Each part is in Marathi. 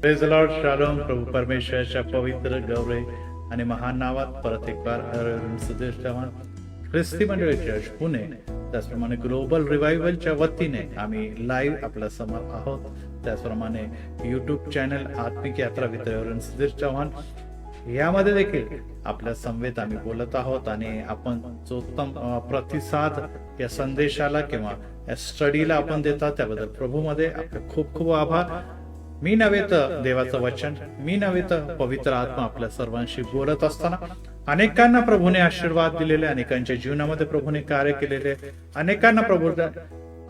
Praise the Lord, shalom. प्रभू परमेश्वराच्या पवित्र गौरव आणि महान नावात परत एक बार सुदेश चव्हाण ख्रिस्ती मंडळी चर्च पुणे, त्याचप्रमाणे ग्लोबल रिवायवलच्या वतीने आम्ही लाईव्ह आपल्या समोर आहोत. त्याचप्रमाणे युट्यूब चॅनल आत्मिक यात्रा वितरण सुदेश चव्हाण यामध्ये देखील आपल्या समवेत आम्ही बोलत आहोत आणि आपण जो उत्तम प्रतिसाद या संदेशाला किंवा या स्टडीला आपण देतात त्याबद्दल प्रभूमध्ये आपले खूप खूप आभार. मी नव्हे तर देवाचं वचन, मी नव्हे तर पवित्र आत्मा आपल्या सर्वांशी बोलत असताना अनेकांना प्रभूने आशीर्वाद दिलेले, अनेकांच्या जीवनामध्ये प्रभूने कार्य केलेले, अनेकांना प्रभू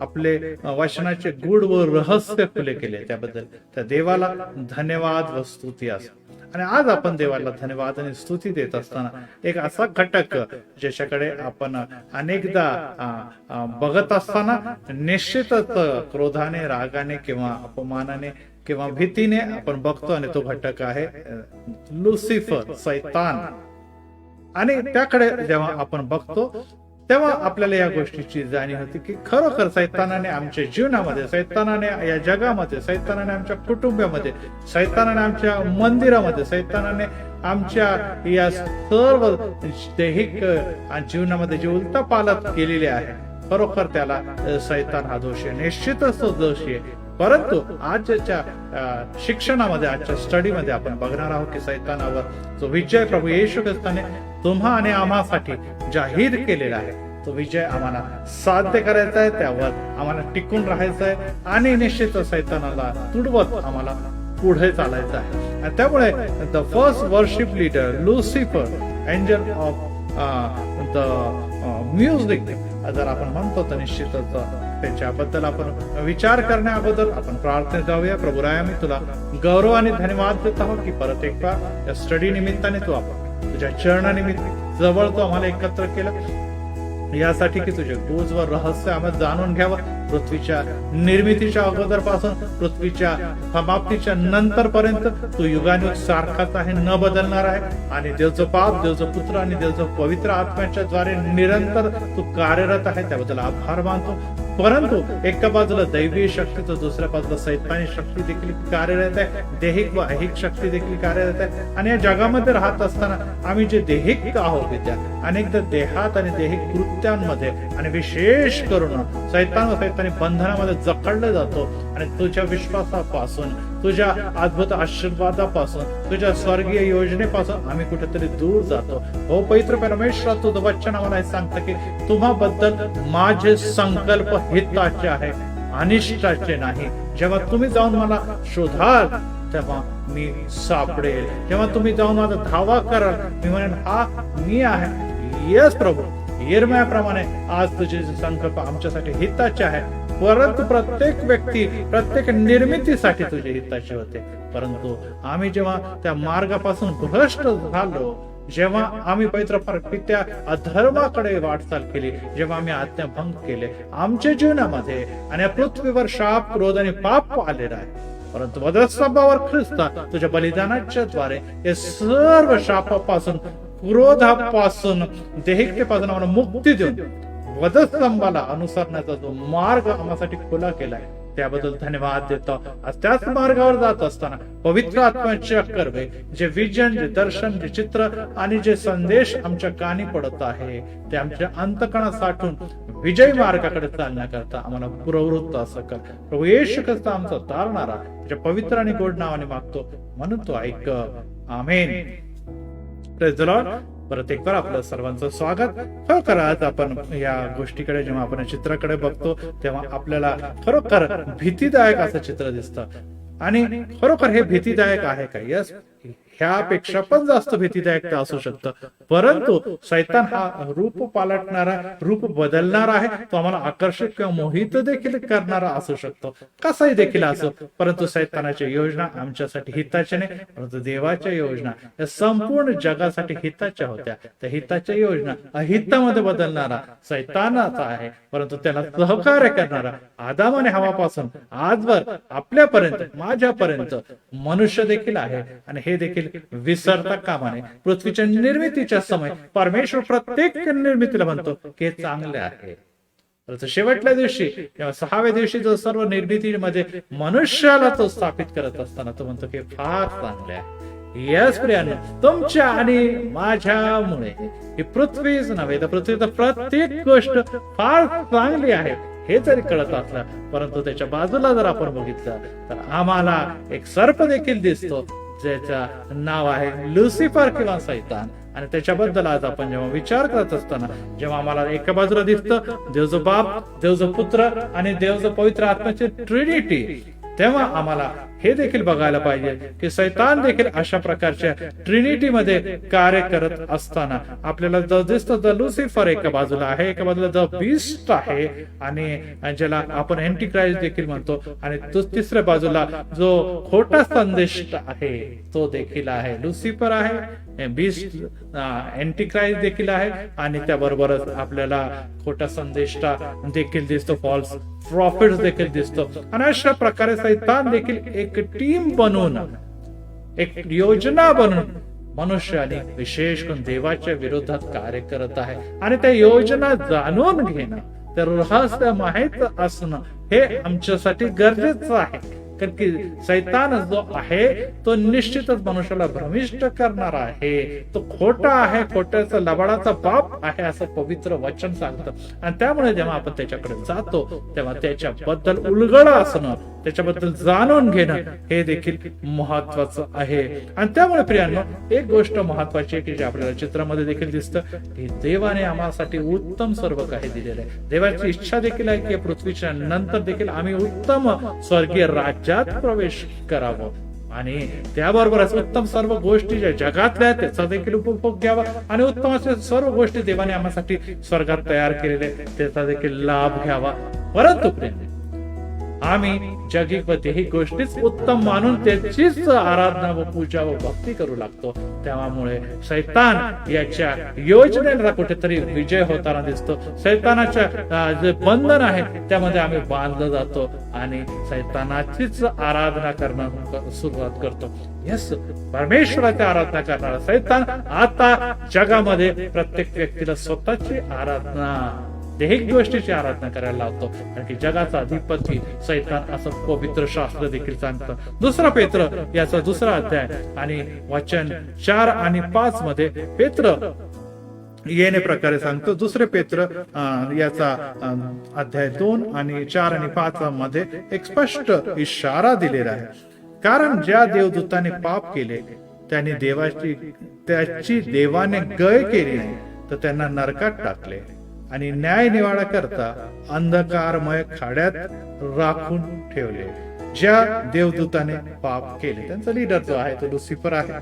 आपले वचनाचे गूढ व रहस्य खुले केले, त्याबद्दल त्या देवाला धन्यवाद व स्तुती असो. आणि आज आपण देवाला धन्यवाद आणि स्तुती देत असताना एक असा घटक ज्याच्याकडे आपण अनेकदा बघत असताना निश्चितच क्रोधाने, रागाने किंवा अपमानाने किंवा भीतीने आपण बघतो, आणि तो घटक आहे लुसिफर, सैतान. आणि त्याकडे जेव्हा आपण बघतो तेव्हा आपल्याला या गोष्टीची जाणीव होती की खरोखर सैतानाने आमच्या जीवनामध्ये, सैतानाने या जगामध्ये, सैतानाने आमच्या कुटुंबामध्ये, सैतानाने आमच्या मंदिरामध्ये, सैतानाने आमच्या या सर्व दैहिक जीवनामध्ये जे उलटापालट केलेले आहे, खरोखर त्याला सैतान हा दोषी आहे, निश्चितच तो दोषी आहे. परंतु आजच्या शिक्षणामध्ये, आजच्या स्टडीमध्ये आपण बघणार आहोत की सैतानावर जो विजय प्रभू येशू ख्रिस्ताने तुम्हा आणि आम्हासाठी जाहीर केलेला आहे, तो विजय आम्हाला साध्य करायचा आहे, त्यावर आम्हाला टिकून राहायचं आहे आणि निश्चित सैतानाला तुडवत आम्हाला पुढे चालायचं आहे. आणि त्यामुळे the first worship leader Lucifer, angel of the music जर आपण म्हणतो तर निश्चितच त्याच्याबद्दल आपण विचार करण्या अगोदर आपण प्रार्थना जाऊया. प्रभुराया, मी तुला गौरव आणि धन्यवाद देत आहोत की परत एकदा या स्टडी निमित्ताने तू आपण तुझ्या चरणानिमित्त जवळ तू आम्हाला एकत्र केलं, यासाठी की तुझे गुज व रहस्य आम्हाला जाणून घ्यावं. पृथ्वीच्या निर्मितीच्या अगोदर पासून पृथ्वीच्या समाप्तीच्या नंतर पर्यंत तू युगानुयुग सारखाच आहे, न बदलणार आहे. आणि देवचं पाप, देवचं पुत्र आणि देवचं पवित्र आत्म्याच्या द्वारे निरंतर तू कार्यरत आहे, त्याबद्दल आभार मानतो. परंतु एका बाजूला दैवी शक्ती तर दुसऱ्या बाजूला सैतानी शक्ती देखील कार्यरत आहे, दैहिक व ऐहिक शक्ती देखील कार्यरत आहे. आणि या जगामध्ये राहत असताना आम्ही जे दैहिक आहोत विद्या अनेकदा देहात आणि दैहिक कृत्यांमध्ये आणि विशेष करून सैतान व सैतानी बंधनामध्ये जखडले जातो. आणि तुझ्या विश्वासापासून, तुझ्या अद्भुत आशीर्वादापासून, तुझ्या स्वर्गीय योजनेपासून आम्ही कुठेतरी दूर जातो. हो पवित्र परमेश्वर, तुझं वचन आम्हाला सांगतं की तुम्हाबद्दल माझे संकल्प हिताचे आहे, अनिष्टाचे नाही. जेव्हा तुम्ही जाऊन मला शोधाल तेव्हा मी सापडेल, जेव्हा तुम्ही जाऊन माझा धावा कराल मी म्हणेन हा मी आहे. येस प्रभू, यिर्मयाप्रमाणे आज तुझे संकल्प आमच्यासाठी हिताचे आहे, परंतु प्रत्येक व्यक्ती, प्रत्येक निर्मितीसाठी तुझे हिताचे होते. परंतु आम्ही जेव्हा त्या मार्गापासून भ्रष्ट झालो, जेव्हा आम्ही पवित्र पित्या अधर्माकडे वाटचाल केली, जेव्हा आम्ही आज्ञाभंग केले आमच्या जीवनामध्ये आणि या पृथ्वीवर शाप, क्रोध आणि पाप आलेला आहे. परंतु वधस्तंभावर ख्रिस्ता तुझ्या बलिदानाच्या द्वारे हे सर्व शापापासून, क्रोधापासून, दैहिकतेपासून आम्हाला मुक्ती देऊन वधस्तंभाला अनुसरण्याचा जो मार्ग आम्हासाठी खुला केलाय, त्याबद्दल धन्यवाद देतो. आज त्याच मार्गावर जात असताना पवित्र आत्म्याचे कर्वे, जे विजन, जे दर्शन, जे चित्र आणि जे संदेश आमच्या कानी पडत आहे, ते आमच्या अंतकणात साठून विजय मार्गाकडे चालण्याकरता आम्हाला प्रवृत्त असं कर. प्रभू येशू ख्रिस्त आमचा तारणारा त्याच्या पवित्र आणि गोड नावाने मागतो, म्हणून तो ऐक. आमेन. Praise the Lord. परत एक बार आपलं सर्वांचं स्वागत. खरोखर आज आपण या गोष्टीकडे, जेव्हा आपण चित्राकडे बघतो तेव्हा आपल्याला खरोखर भीतीदायक असं चित्र दिसतं. आणि खरोखर हे भीतीदायक आहे का? यस, ह्यापेक्षा पण जास्त भीतीदायक ते असू शकतं. परंतु सैतान हा रूप पालटणारा, रूप बदलणारा आहे. तो आम्हाला आकर्षक किंवा मोहित देखील करणारा असू शकतो, कसाही देखील असो. परंतु सैतानाच्या योजना आमच्यासाठी हिताच्या नाही, परंतु देवाच्या योजना या संपूर्ण जगासाठी हिताच्या होत्या. त्या हिताच्या योजना अहितामध्ये बदलणारा सैतानाचा आहे, परंतु त्याला सहकार्य करणारा आदाम आणि हवापासून आजवर आपल्यापर्यंत, माझ्यापर्यंत मनुष्य देखील आहे. आणि हे देखील विसरता कामा नये. पृथ्वीच्या निर्मितीच्या समय परमेश्वर प्रत्येक निर्मितीला म्हणतो की हे चांगले आहे. परंतु शेवटल्या दिवशी किंवा 6व्या दिवशी जो सर्व निर्मितीमध्ये मनुष्याला तो स्थापित करत असताना तो म्हणतो की फार चांगले आहे. यस प्रियांनो, तुमच्या आणि माझ्यामुळे ही पृथ्वीच नव्हे तर पृथ्वीचं प्रत्येक गोष्ट फार चांगली आहे हे जरी कळत असलं, परंतु त्याच्या बाजूला जर आपण बघितलं तर आम्हाला एक सर्प देखील दिसतो ज्याचं नाव आहे लुसिफर किंवा सैतान. आणि त्याच्याबद्दल आज आपण जेव्हा विचार करत असताना जेव्हा आम्हाला एका बाजूला दिसतं देव जो बाप, देव जो पुत्र आणि देव जो पवित्र आत्म्याची ट्रिनिटी, तेव्हा आम्हाला हे देखील बघायला पाहिजे की सैतान देखील अशा प्रकारच्या ट्रिनिटी मध्ये कार्य करत असताना आपल्याला जो दिसतो द लुसिफर एका बाजूला आहे, एका बाजूला द बीस्ट आहे आणि ज्याला आपण एंटी क्राइस्ट देखील म्हणतो, आणि तिसऱ्या बाजूला जो खोटा संदेश आहे तो देखील आहे. लुसिफर आहे, बीस्ट एंटी क्राइस्ट देखील आहे आणि त्याबरोबरच आपल्याला खोटा संदेश देखील दिसतो, फॉल्स प्रॉफिट्स देखील दिसतो. आणि अशा प्रकारे सैतान देखील एक टीम बनवून, एक योजना बनवून मनुष्य आणि विशेष करून देवाच्या विरोधात कार्य करत आहे. आणि त्या योजना जाणून घेणं, त्या रहस्य माहित असणं हे आमच्यासाठी गरजेचं आहे. कारण की सैतान जो आहे तो निश्चितच मनुष्याला भ्रमिष्ट करणार आहे, तो खोटा आहे, खोट्याचा लबाडाचा बाप आहे असं पवित्र वचन सांगतं. आणि त्यामुळे जेव्हा आपण त्याच्याकडे जातो तेव्हा त्याच्याबद्दल उलगडा असणं, त्याच्याबद्दल जाणून घेणं हे देखील महत्वाचं आहे. आणि त्यामुळे प्रियांनो एक गोष्ट महत्वाची आहे की जे आपल्याला चित्रामध्ये देखील दिसतं की देवाने आम्हासाठी उत्तम सर्व काही दिलेलं आहे. देवाची इच्छा देखील आहे की पृथ्वीच्या नंतर देखील आम्ही उत्तम स्वर्गीय राज्यात प्रवेश करावं आणि त्याबरोबरच उत्तम सर्व गोष्टी ज्या जगातल्या आहेत त्याचा देखील उपभोग घ्यावा आणि उत्तम अशा सर्व गोष्टी देवाने आम्हासाठी स्वर्गात तयार केलेले त्याचा देखील लाभ घ्यावा. परंतु आम्ही जगिक व ही गोष्टीच उत्तम मानून त्याचीच आराधना व पूजा व भक्ती करू लागतो. त्यामुळे सैतान याच्या योजनेला कुठेतरी विजय होताना दिसतो. सैतानाच्या जे बंधन आहे त्यामध्ये आम्ही बांधलं जातो आणि सैतानाचीच आराधना करणं सुरुवात करतो. यस, परमेश्वराची आराधना करणारा सैतान आता जगामध्ये प्रत्येक व्यक्तीला स्वतःची आराधना, दैहिक गोष्टीची आराधना करायला लावतो. कारण की जगाचा अधिपती सैतान असं पवित्र शास्त्र देखील सांगतं. दुसरा पेत्र याचा दुसरा अध्याय आणि वचन 4 आणि 5 मध्ये पेत्र येणे प्रकारे सांगतो. दुसरे पेत्र याचा अध्याय 2 आणि 4 आणि 5 मध्ये एक स्पष्ट इशारा दिलेला आहे. कारण ज्या देवदूताने पाप केले त्यांनी त्याची देवाने गय केली नाही तर त्यांना नरकात टाकले आणि न्याय निवाडा करता अंधकारमय खाड्यात राखून ठेवले. ज्या देवदूताने पाप केले त्यांचा लीडर जो आहे तो लुसिफर आहे.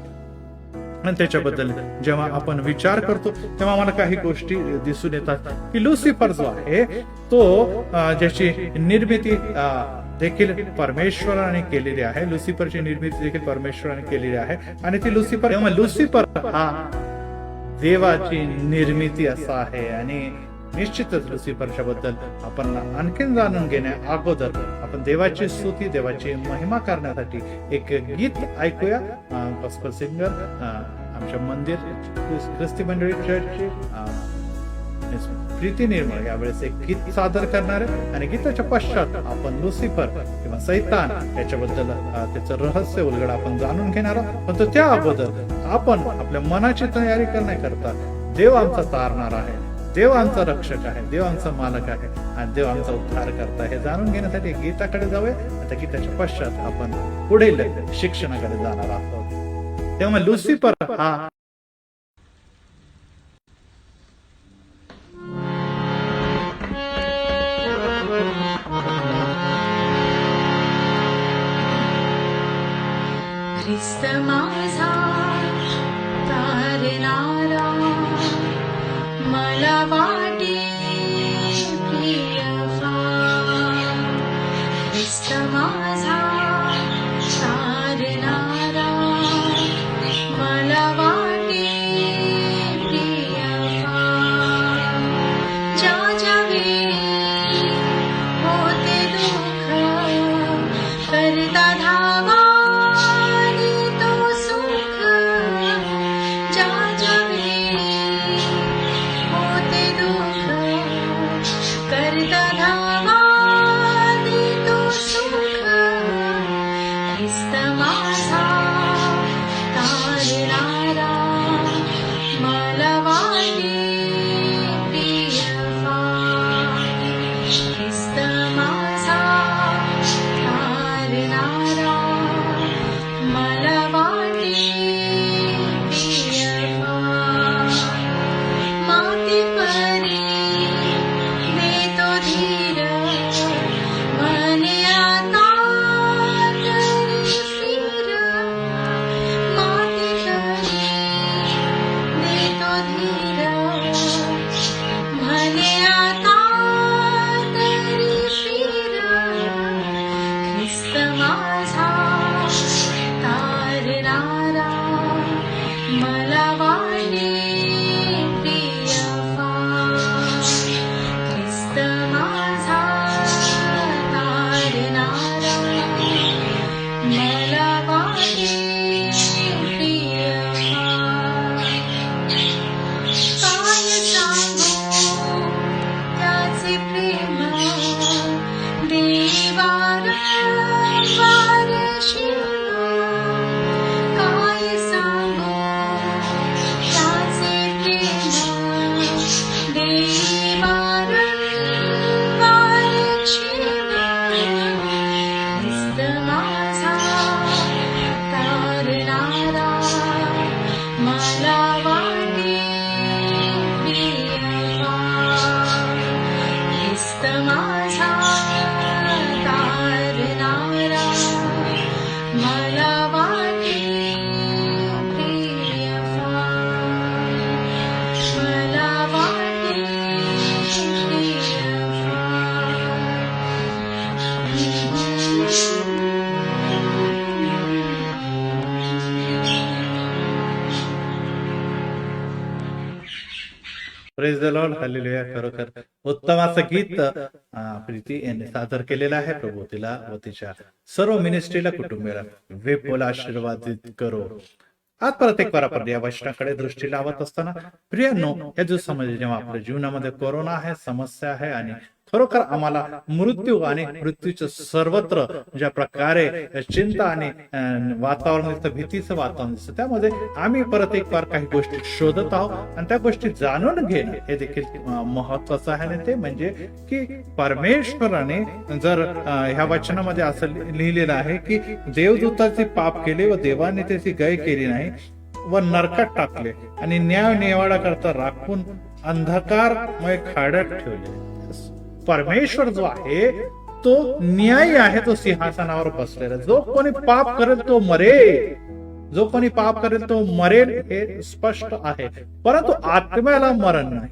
आणि त्याच्याबद्दल जेव्हा आपण विचार करतो तेव्हा आम्हाला काही गोष्टी दिसून येतात की लुसिफर जो आहे तो ज्याची निर्मिती देखील परमेश्वराने केलेली आहे. लुसिफरची निर्मिती देखील परमेश्वराने केलेली आहे आणि ती लुसिफर हा देवाची निर्मिती असा आहे. आणि निश्चितच लुसिफरच्या बद्दल आपण आणखीन जाणून घेण्या अगोदर आपण देवाची स्तुती, देवाची महिमा करण्यासाठी एक गीत ऐकूया. गॉस्पेल सिंगर आमच्या मंदिर ख्रिस्ती मंडळी चर्चचे प्रीती निर्मळ यावेळेस एक गीत सादर करणार आहे आणि गीताच्या पश्चात आपण लुसिफर किंवा सैतान याच्याबद्दल त्याचं रहस्य उलगड आपण जाणून घेणार आहोत. पण त्या अगोदर आपण आपल्या मनाची तयारी करण्याकरता देव आमचा तारणार आहे, देव आमचा रक्षक आहे, देव आमचा मालक आहे आणि देव आमचा उद्धार करता हे जाणून घेण्यासाठी गीताकडे जाऊया. आता गीताच्या पश्चात आपण पुढील शिक्षणाकडे जाणार आहोत. तेव्हा लुसिफर हा ख्रिस्त माझा तारणारा मला वाटे प्रिय फार. ख्रिस्त माझा तारणारा मला वाटे प्रिय फार. ज्या वेळी होते दुःख करता धावा करता ख्रिस्त माझा तारणारा मला वाटे प्रिय फार. ख्रिस्त माझा तारणारा मला वाटे प्रिय फार. काय सांगू त्याचे प्रेम देवारंवार शिवला. काय सांगू त्याचे प्रेम देवारंवार शिवला. ख्रिस्त माझा तारणारा मला वाटे प्रिय फार. ख्रिस्त माझा तारणारा मला वाटे प्रिय फार. मला वाटे प्रिय प्रेज द लॉर्ड, हालेलुया. खरोखर उत्तम असं गीत प्रीती यांनी सादर केलेलं आहे. प्रभू तिला व तिच्या सर्व मिनिस्ट्रीला कुटुंबियाला विपुल आशीर्वादित करो. आज परत एक वार आपण या वचनाकडे दृष्टी लावत असताना प्रियांनो, या दिवसामध्ये जेव्हा आपल्या जीवनामध्ये कोरोना आहे, समस्या आहे आणि खरोखर आम्हाला मृत्यू आणि मृत्यूचं सर्वत्र ज्या प्रकारे चिंता आणि वातावरण दिसतं, भीतीचं वातावरण दिसतं, त्यामध्ये आम्ही परत एक वार काही गोष्टी शोधत आहोत आणि त्या गोष्टी जाणून घेणं हे देखील महत्वाचं आहे. आणि ते म्हणजे की परमेश्वराने जर ह्या वचनामध्ये असं लिहिलेलं आहे की देवदूताचे पाप केले व देवाने त्याची गय केली नाही व नरकात टाकले आणि न्याय निवाडा करता राखून अंधकारमय खाड्यात ठेवले. परमेश्वर जो आहे तो न्यायी आहे, तो सिंहासनावर बसलेला. जो कोणी पाप करेल तो मरेल, जो कोणी पाप करेल तो मरेल हे स्पष्ट आहे, परंतु आत्म्याला मरण नाही.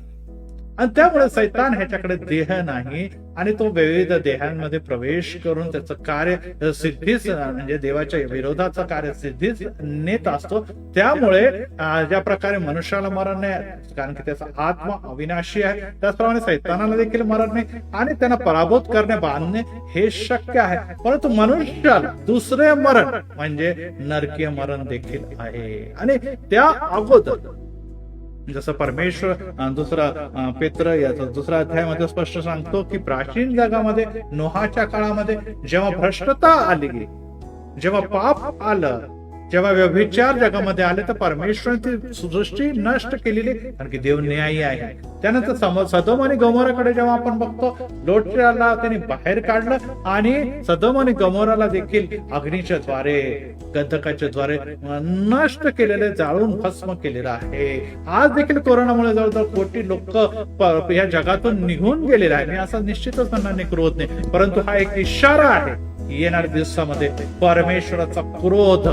आणि त्यामुळे सैतान ह्याच्याकडे देह नाही आणि तो विविध देहांमध्ये प्रवेश करून त्याचं कार्य सिद्धीच म्हणजे देवाच्या विरोधाचं कार्य सिद्धीच नेत असतो. त्यामुळे ज्या प्रकारे मनुष्याला मरण नाही कारण की त्याचा आत्मा अविनाशी आहे, त्याचप्रमाणे सैतानाला देखील मरण नाही आणि त्यांना पराभूत करणे बांधणे हे शक्य आहे. परंतु मनुष्याला दुसरे मरण म्हणजे नरकीय मरण देखील आहे. आणि त्या अगोदर जसं परमेश्वर दुसरा पेत्र याचा दुसरा अध्यायामध्ये स्पष्ट सांगतो की प्राचीन जगामध्ये नोहाच्या काळामध्ये जेव्हा भ्रष्टता आली, जेव्हा पाप आलं, जेव्हा व्यभिचार जगामध्ये आले, तर परमेश्वराची सृष्टी नष्ट केलेली कारण की देव न्यायी आहे. त्यानंतर सदोम आणि गमोराकडे जेव्हा आपण बघतो, लोटला त्यांनी बाहेर काढलं आणि सदोम आणि गमोराला देखील अग्नीच्या द्वारे गंधकाच्या द्वारे नष्ट केलेले, जाळून भस्म केलेलं आहे. आज देखील कोरोनामुळे जवळजवळ कोटी लोक या जगातून निघून गेलेले आहे. मी असं निश्चितच म्हणणार क्रोध नाही, परंतु हा एक इशारा आहे. येणाऱ्या दिवसामध्ये परमेश्वराचा क्रोध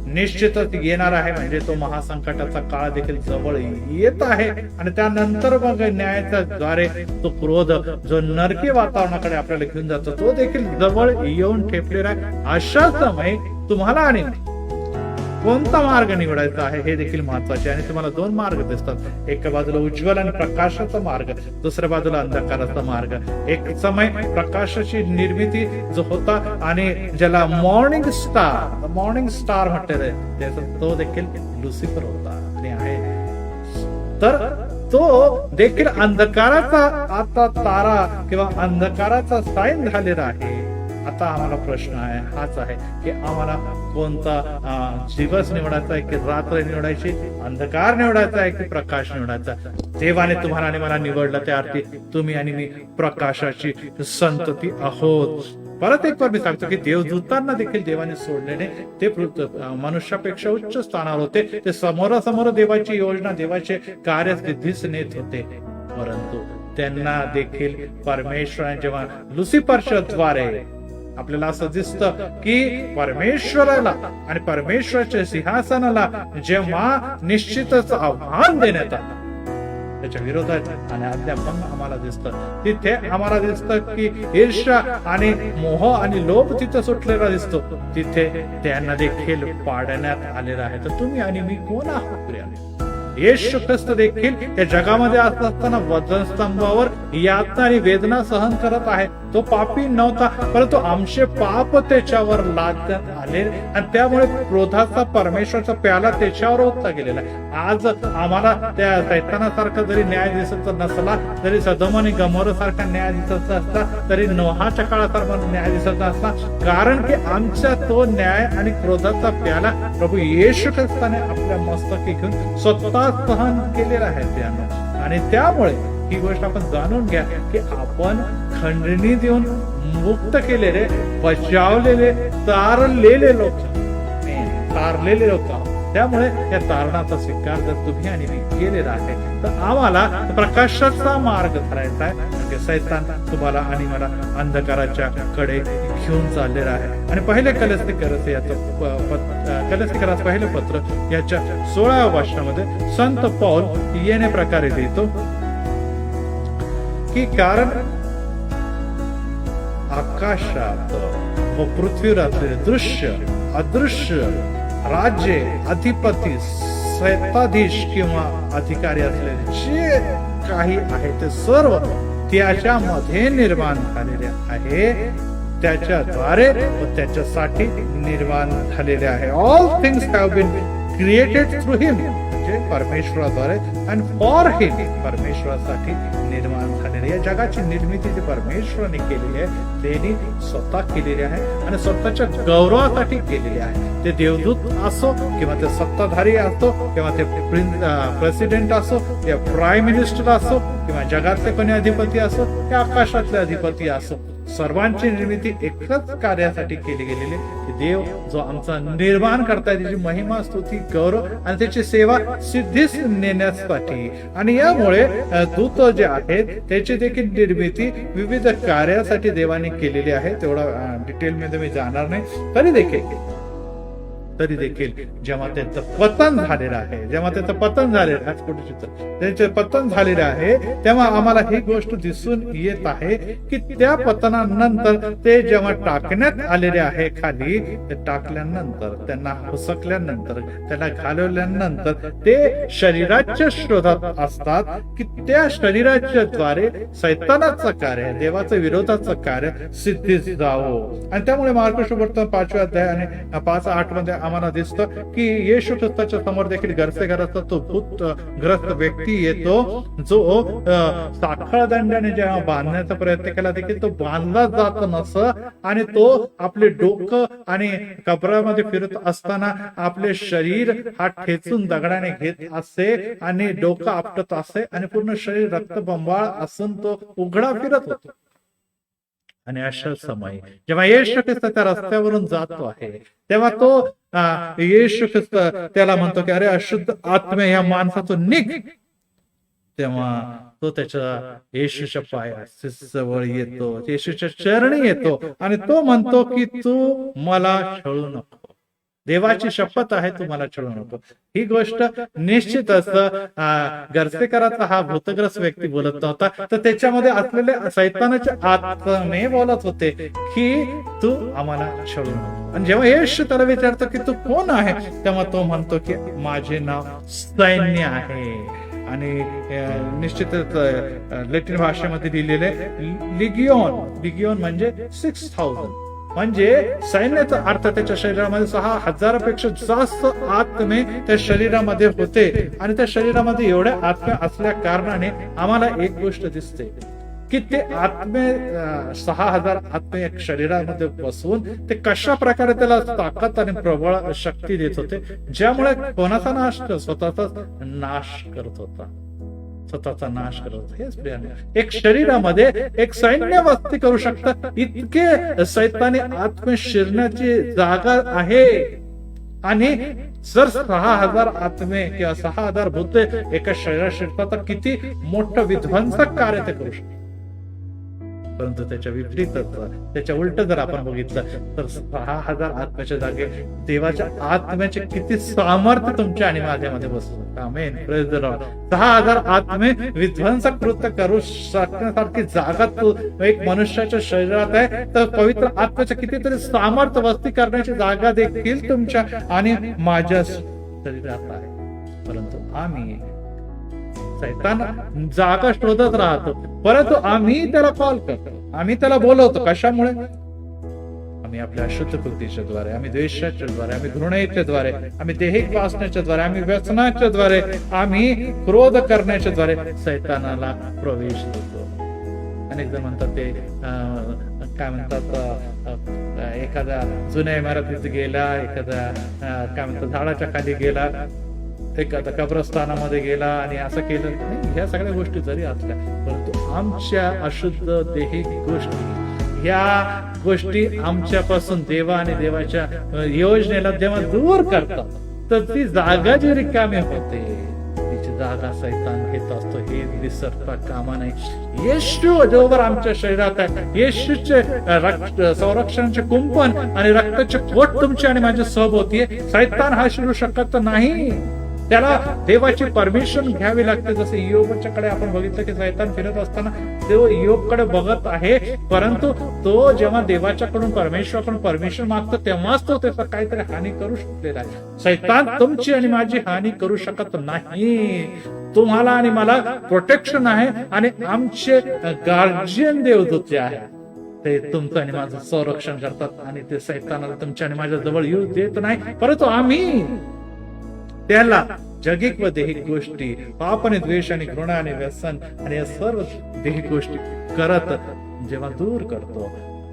निश्चितच येणार आहे. म्हणजे तो महासंकटाचा काळ देखील जवळ येत आहे आणि त्यानंतर मग न्यायाच्या द्वारे तो क्रोध जो नरकी वातावरणाकडे आपल्याला घेऊन जातो तो देखील जवळ येऊन ठेपलेला आहे. अशा समय तुम्हाला आणि कोणता मार्ग निवडायचा आहे हे देखील महत्वाचे. आणि तुम्हाला दोन मार्ग दिसतात, एका बाजूला उज्ज्वल आणि प्रकाशाचा मार्ग, दुसऱ्या बाजूला अंधकाराचा मार्ग. एक समय प्रकाशाची निर्मिती जो होता आणि ज्याला मॉर्निंग स्टार म्हटलेलं आहे, त्याचा तो देखील लुसिफर होता आणि आहे. तर तो देखील अंधकाराचा आता तारा किंवा अंधकाराचा साईन झालेला आहे. आता आम्हाला प्रश्न आहे हाच आहे की आम्हाला कोणता दिवस निवडायचा आहे की रात्र निवडायची, अंधकार निवडायचा आहे की प्रकाश निवडायचा. देवाने तुम्हाला आणि मला निवडलं, त्या अर्थी तुम्ही आणि मी प्रकाशाची संतती आहोत. परत एक बार मी सांगतो की देवदूतांना देखील देवाने सोडलेले, ते मनुष्यापेक्षा उच्च स्थानावर होते. ते समोरासमोर देवाची योजना, देवाचे कार्य सिद्धीस नेत होते. परंतु त्यांना देखील परमेश्वराने जेव्हा लुसिफरच्या द्वारे आपल्याला असं दिसतं की परमेश्वराला आणि परमेश्वराच्या सिंहासनाला जेव्हा निश्चितच आव्हान देण्यात आलं, त्याच्या विरोधात आणि अध्यापन आम्हाला दिसतं. तिथे आम्हाला दिसतं की ईर्ष्या आणि मोह आणि लोभ तिथं सुटलेला दिसतो. तिथे त्यांना देखील पाडण्यात आलेलं आहे. तर तुम्ही आणि मी कोण आहोत प्रियाने? येशू ख्रिस्त देखील या जगामध्ये असताना वधस्तंभावर यातना आणि वेदना सहन करत आहे. तो पापी नव्हता, परंतु आमचे पाप त्याच्यावर लादण्यात आले आणि त्यामुळे क्रोधाचा परमेश्वराचा प्याला त्याच्यावर ओतला गेलेला आहे. आज आम्हाला त्या सैतानासारखा जरी न्याय दिसत नसला, जरी सदोम आणि गमोरा सारखा न्याय दिसत असला, तरी नोहाच्या काळासारखा न्याय दिसत नसला, कारण की आमचा तो न्याय आणि क्रोधाचा प्याला प्रभू येशू ख्रिस्ताने आपल्या मस्तकी घेऊन स्वतः सहन केलेला आहे त्यानं. आणि त्यामुळे ही गोष्ट आपण जाणून घ्या की आपण खंडणी देऊन मुक्त केलेले, बचावलेले, तारलेले लोक आहोत. त्यामुळे या तारणाचा स्वीकार जर तुम्ही आणि मी केलेला आहे तर आम्हाला प्रकाशाचा मार्ग धरायचा आहे. म्हणजे सैतान तुम्हाला आणि मला अंधकाराच्या कडे घेऊन चाललेला आहे. आणि पहिले कलस्तिकरास पहिले पत्र याच्या 16व्या भाषणामध्ये संत पौल येणे प्रकारे लिहितो की कारण आकाशात व पृथ्वीवर असलेले दृश्य अदृश्य राज्ये, अधिपती, सत्ताधीश किंवा अधिकारी असलेले जे काही आहे ते सर्व त्याच्यामध्ये निर्माण झालेले आहे, त्याच्याद्वारे व त्याच्यासाठी निर्माण झालेले आहे. All things have been created through him, म्हणजे परमेश्वराद्वारे, अँड फॉर हिम, परमेश्वरासाठी निर्माण झालेले. या जगाची निर्मिती जी परमेश्वराने केलेली आहे त्यांनी स्वतः केलेली आहे आणि स्वतःच्या गौरवासाठी केलेली आहे. ते देवदूत असो किंवा ते सत्ताधारी असो किंवा ते प्रेसिडेंट असो किंवा प्राईम मिनिस्टर असो किंवा जगातले कोणी अधिपती असो किंवा आकाशातले अधिपती असो, सर्वांची निर्मिती एकच कार्यासाठी केली गेलेली की देव जो आमचा निर्माण करताय त्याची महिमा, स्तुती, गौरव आणि त्याची सेवा सिद्धीस नेण्यासाठी. आणि यामुळे दूत जे आहेत त्याची देखील निर्मिती विविध कार्यासाठी देवाने केलेली आहे. तेवढा डिटेल मध्ये मी जाणार नाही. तरी देखील जेव्हा त्यांचं पतन झालेलं आहे, त्यांचे पतन झालेलं आहे, तेव्हा आम्हाला ही गोष्ट दिसून येत आहे की त्या पतनानंतर ते जेव्हा टाकण्यात आलेले आहे खाली, ते टाकल्यानंतर, त्यांना हुसकल्यानंतर, त्यांना घालवल्यानंतर ते शरीराच्या शोधात असतात की त्या शरीराच्या द्वारे सैतानाचं कार्य, देवाचं विरोधाचं कार्य सिद्धीस जावं. आणि त्यामुळे मार्क शुभवर्तमान 5व्या अध्याय आणि 5:8 मध्ये आम्हाला दिसतं की येशू ख्रिस्ताच्या समोर देखील घरचा तो भूतग्रस्त व्यक्ती येतो जो साखळ दंडाने जेव्हा बांधण्याचा प्रयत्न केला देखील तो बांधला जात नसं आणि तो आपले डोकं आणि कबरामध्ये फिरत असताना आपले शरीर हा ठेचून दगडाने घेत असे आणि डोकं आपटत असे आणि पूर्ण शरीर रक्तबंबाळ असून तो उघडा फिरत होतो. आणि अशा समयी जेव्हा येशू ख्रिस्त त्या रस्त्यावरून जातो आहे तेव्हा तो येशू ख्रिस्त त्याला म्हणतो की अरे अशुद्ध आत्मे ह्या माणसाचं निघ. तेव्हा तो त्याच्या येशूच्या पायाजवळ येतो, येशूच्या चरणी येतो आणि तो म्हणतो की तू मला छळू नको. देवाची शपथ आहे, तुम्हाला छळू नको. ही गोष्ट निश्चितच गर्सेकराचा हा भूतग्रस्त व्यक्ती बोलत नव्हता, तर त्याच्यामध्ये असलेले सैतानाचे आत्मे बोलत होते की तू आम्हाला छळू नको. आणि जेव्हा येशू त्याला विचारतो की तू कोण आहे, तेव्हा तो म्हणतो की माझे नाव सैन्य आहे. आणि निश्चितच लॅटिन भाषेमध्ये लिहिलेले लिगिओन म्हणजे 6000, म्हणजे सैन्याचा अर्थ त्याच्या शरीरामध्ये 6000 पेक्षा जास्त आत्मे त्या शरीरामध्ये होते. आणि त्या शरीरामध्ये एवढ्या आत्मे असल्या कारणाने आम्हाला एक गोष्ट दिसते की ते आत्मे 6000 आत्मे एक शरीरामध्ये बसवून ते कशा प्रकारे त्याला ताकद आणि प्रबळ शक्ती देत होते, ज्यामुळे कोणाचा नाश, स्वतःचा नाश करत होता. हेच प्रियाने, एक शरीरामध्ये एक सैन्य वस्ती करू शकतं इतके सैतानी आत्मे शिरण्याची जागा आहे. आणि जर 6000 आत्मे किंवा 6000 भूते एका शरीरात शिरतात तर किती मोठं विध्वंसक कार्य ते करू शकतात. परंतु त्याच्या विपरीतच, त्याच्या उलट जर आपण बघितलं तर 6000 आत्म्याच्या जागे देवाच्या आत्म्याचे किती सामर्थ्य तुमच्या आणि माझ्यामध्ये बसलं. आमेन. Praise the Lord. 6,000 आत्मे विध्वंस कृत्य करू शकण्यासारखी जागा तो एक मनुष्याच्या शरीरात आहे, तर पवित्र आत्म्याच्या कितीतरी सामर्थ्य वस्ती करण्याची जागा देखील तुमच्या आणि माझ्या शरीरात आहे. परंतु आम्ही सैतान जागा शोधत राहतो, परंतु आम्ही त्याला कॉल करतो, आम्ही त्याला बोलवतो. कशामुळे? आम्ही आपल्या अशुद्ध कृतीच्या द्वारे, आम्ही द्वेषाच्या द्वारे, आम्ही घृणेच्या द्वारे, आम्ही दैहिक वासनेच्या द्वारे, आम्ही व्यसनाच्या द्वारे, आम्ही क्रोध करण्याच्या द्वारे सैतानाला प्रवेश देतो. अनेक जण म्हणतात ते काय म्हणतात, एखाद्या जुन्या इमारतीत गेला, एखाद्या काय म्हणतात झाडाच्या खाली गेला, एखादा कब्रस्थानामध्ये गेला आणि असं केलं. ह्या सगळ्या गोष्टी जरी असल्या, परंतु आमच्या अशुद्ध दैहिक गोष्टी, ह्या गोष्टी आमच्यापासून देवा आणि देवाच्या योजनेला जेव्हा दूर करतात, तर ती जागा जी रिकामी होते, तिची जागा सैतान घेत असतो. हे विसरता कामा नाही. येशू जोवर आमच्या शरीरात आहे, येशूचे संरक्षणाचे कुंपण आणि रक्ताचे कोट तुमचे आणि माझ्या सोबत आहे. सैतान हा शिरू शकत नाही. त्याला देवाची परमिशन घ्यावी लागते. जसं इयोबच्याकडे आपण बघितलं की सैतान फिरत असताना तो इयोबकडे बघत आहे, परंतु तो जेव्हा देवाच्याकडून परमेश्वराकडून परमिशन मागतो, तेव्हाच तो त्याचा काहीतरी हानी करू शकलेला आहे. सैतान तुमची आणि माझी हानी करू शकत नाही. तुम्हाला आणि मला प्रोटेक्शन आहे, आणि आमचे गार्जियन देवदूत जे आहे ते तुमचं आणि माझं संरक्षण करतात, आणि ते सैतानाला तुमच्या आणि माझ्या जवळ येऊ देत नाही. परंतु आम्ही त्याला जगिक व दैहिक गोष्टी, पाप आणि द्वेष आणि घृणा आणि व्यसन आणि या सर्व दैहिक गोष्टी करत जेव्हा दूर करतो,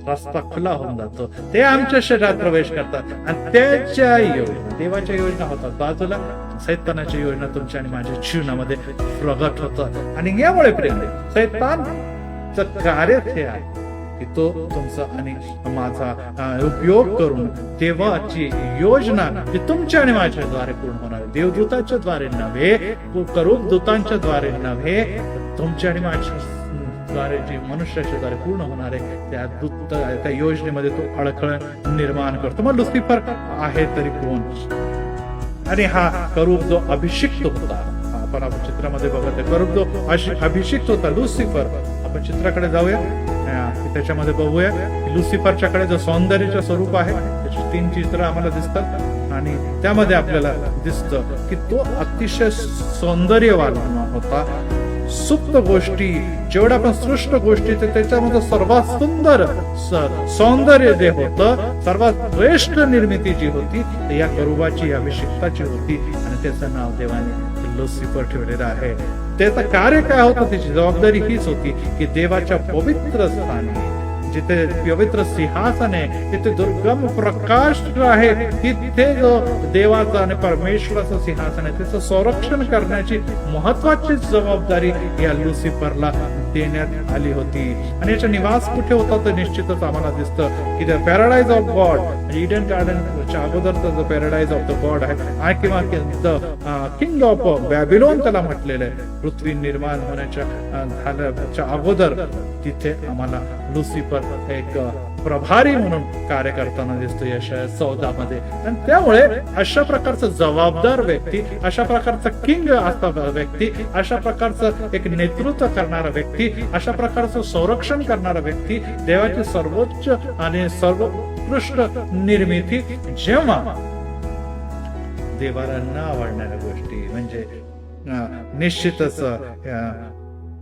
रस्ता खुला होऊन जातो. ते आमच्या शरीरात प्रवेश करतात, आणि त्याच्या योजना, देवाच्या योजना होतात बाजूला, सैतानाच्या योजना तुमच्या आणि माझ्या जीवनामध्ये प्रगट होतात. आणि यामुळे प्रेम, सैतानचं कार्य हे आहे की तो तुमचा आणि माझा उपयोग करून देवाची योजना जी तुमच्या आणि माझ्या द्वारे पूर्ण होणार, देवदूताच्या द्वारे नव्हे, करूप दूतांच्या द्वारे नव्हे, तुमच्या आणि माझ्या द्वारे जी मनुष्याच्या द्वारे पूर्ण होणार आहे, त्या योजनेमध्ये तो अडखळ निर्माण करतो. मग लुसिफर आहे तरी कोण? आणि हा करूप जो अभिषिक्त होता, आपण चित्रामध्ये बघत आहे, करूप जो अभिषिक्त होता लुसिफर. आपण चित्राकडे जाऊया, त्याच्यामध्ये बघूया लुसिफरच्याकडे जो सौंदर्याचं स्वरूप आहे, त्याची 3 चित्र आम्हाला दिसतात, आणि त्यामध्ये आपल्याला दिसतं की तो अतिशय सौंदर्यवान होता. सुप्त गोष्टी जेवढ्या पण सृष्ट गोष्टी, त्याच्यामध्ये सर्वात सुंदर सौंदर्य जे होतं, सर्वात श्रेष्ठ निर्मिती जी होती, या करूबाची, अभिषिक्ताची होती, आणि त्याचं नाव देवाने लुसिफर ठेवलेलं आहे. त्याचं कार्य काय होतं, त्याची जबाबदारी हीच होती की देवाच्या पवित्र स्थानी, जिथे पवित्र सिंहासन आहे, तिथे दुर्गम प्रकाश आहे, तिथे जो देवाचा आणि परमेश्वराचं सिंहासन आहे, त्याचं संरक्षण करण्याची महत्वाची जबाबदारी या लुसिफरला देण्यात आली होती. आणि याचा निवास कुठे होता, तर निश्चितच आम्हाला दिसतं की the paradise of God, Eden गार्डनच्या अगोदरचा जो पॅराडाइज ऑफ द गॉड आहे, किंवा किंग ऑफ बॅबिलोन त्याला म्हटलेलं आहे, पृथ्वी निर्माण होण्याच्या अगोदर तिथे आम्हाला लुसिफर एक प्रभारी म्हणून कार्य करताना दिसतो यशाया 14 मध्ये. आणि त्यामुळे अशा प्रकारचं जबाबदार व्यक्ती, अशा प्रकारचा किंग असणारा व्यक्ती, अशा प्रकारचं एक नेतृत्व करणारा व्यक्ती, अशा प्रकारचं संरक्षण करणारा व्यक्ती, देवाची सर्वोच्च आणि सर्वोत्कृष्ट निर्मिती, जेव्हा देवाला न आवडणाऱ्या गोष्टी, म्हणजे निश्चितच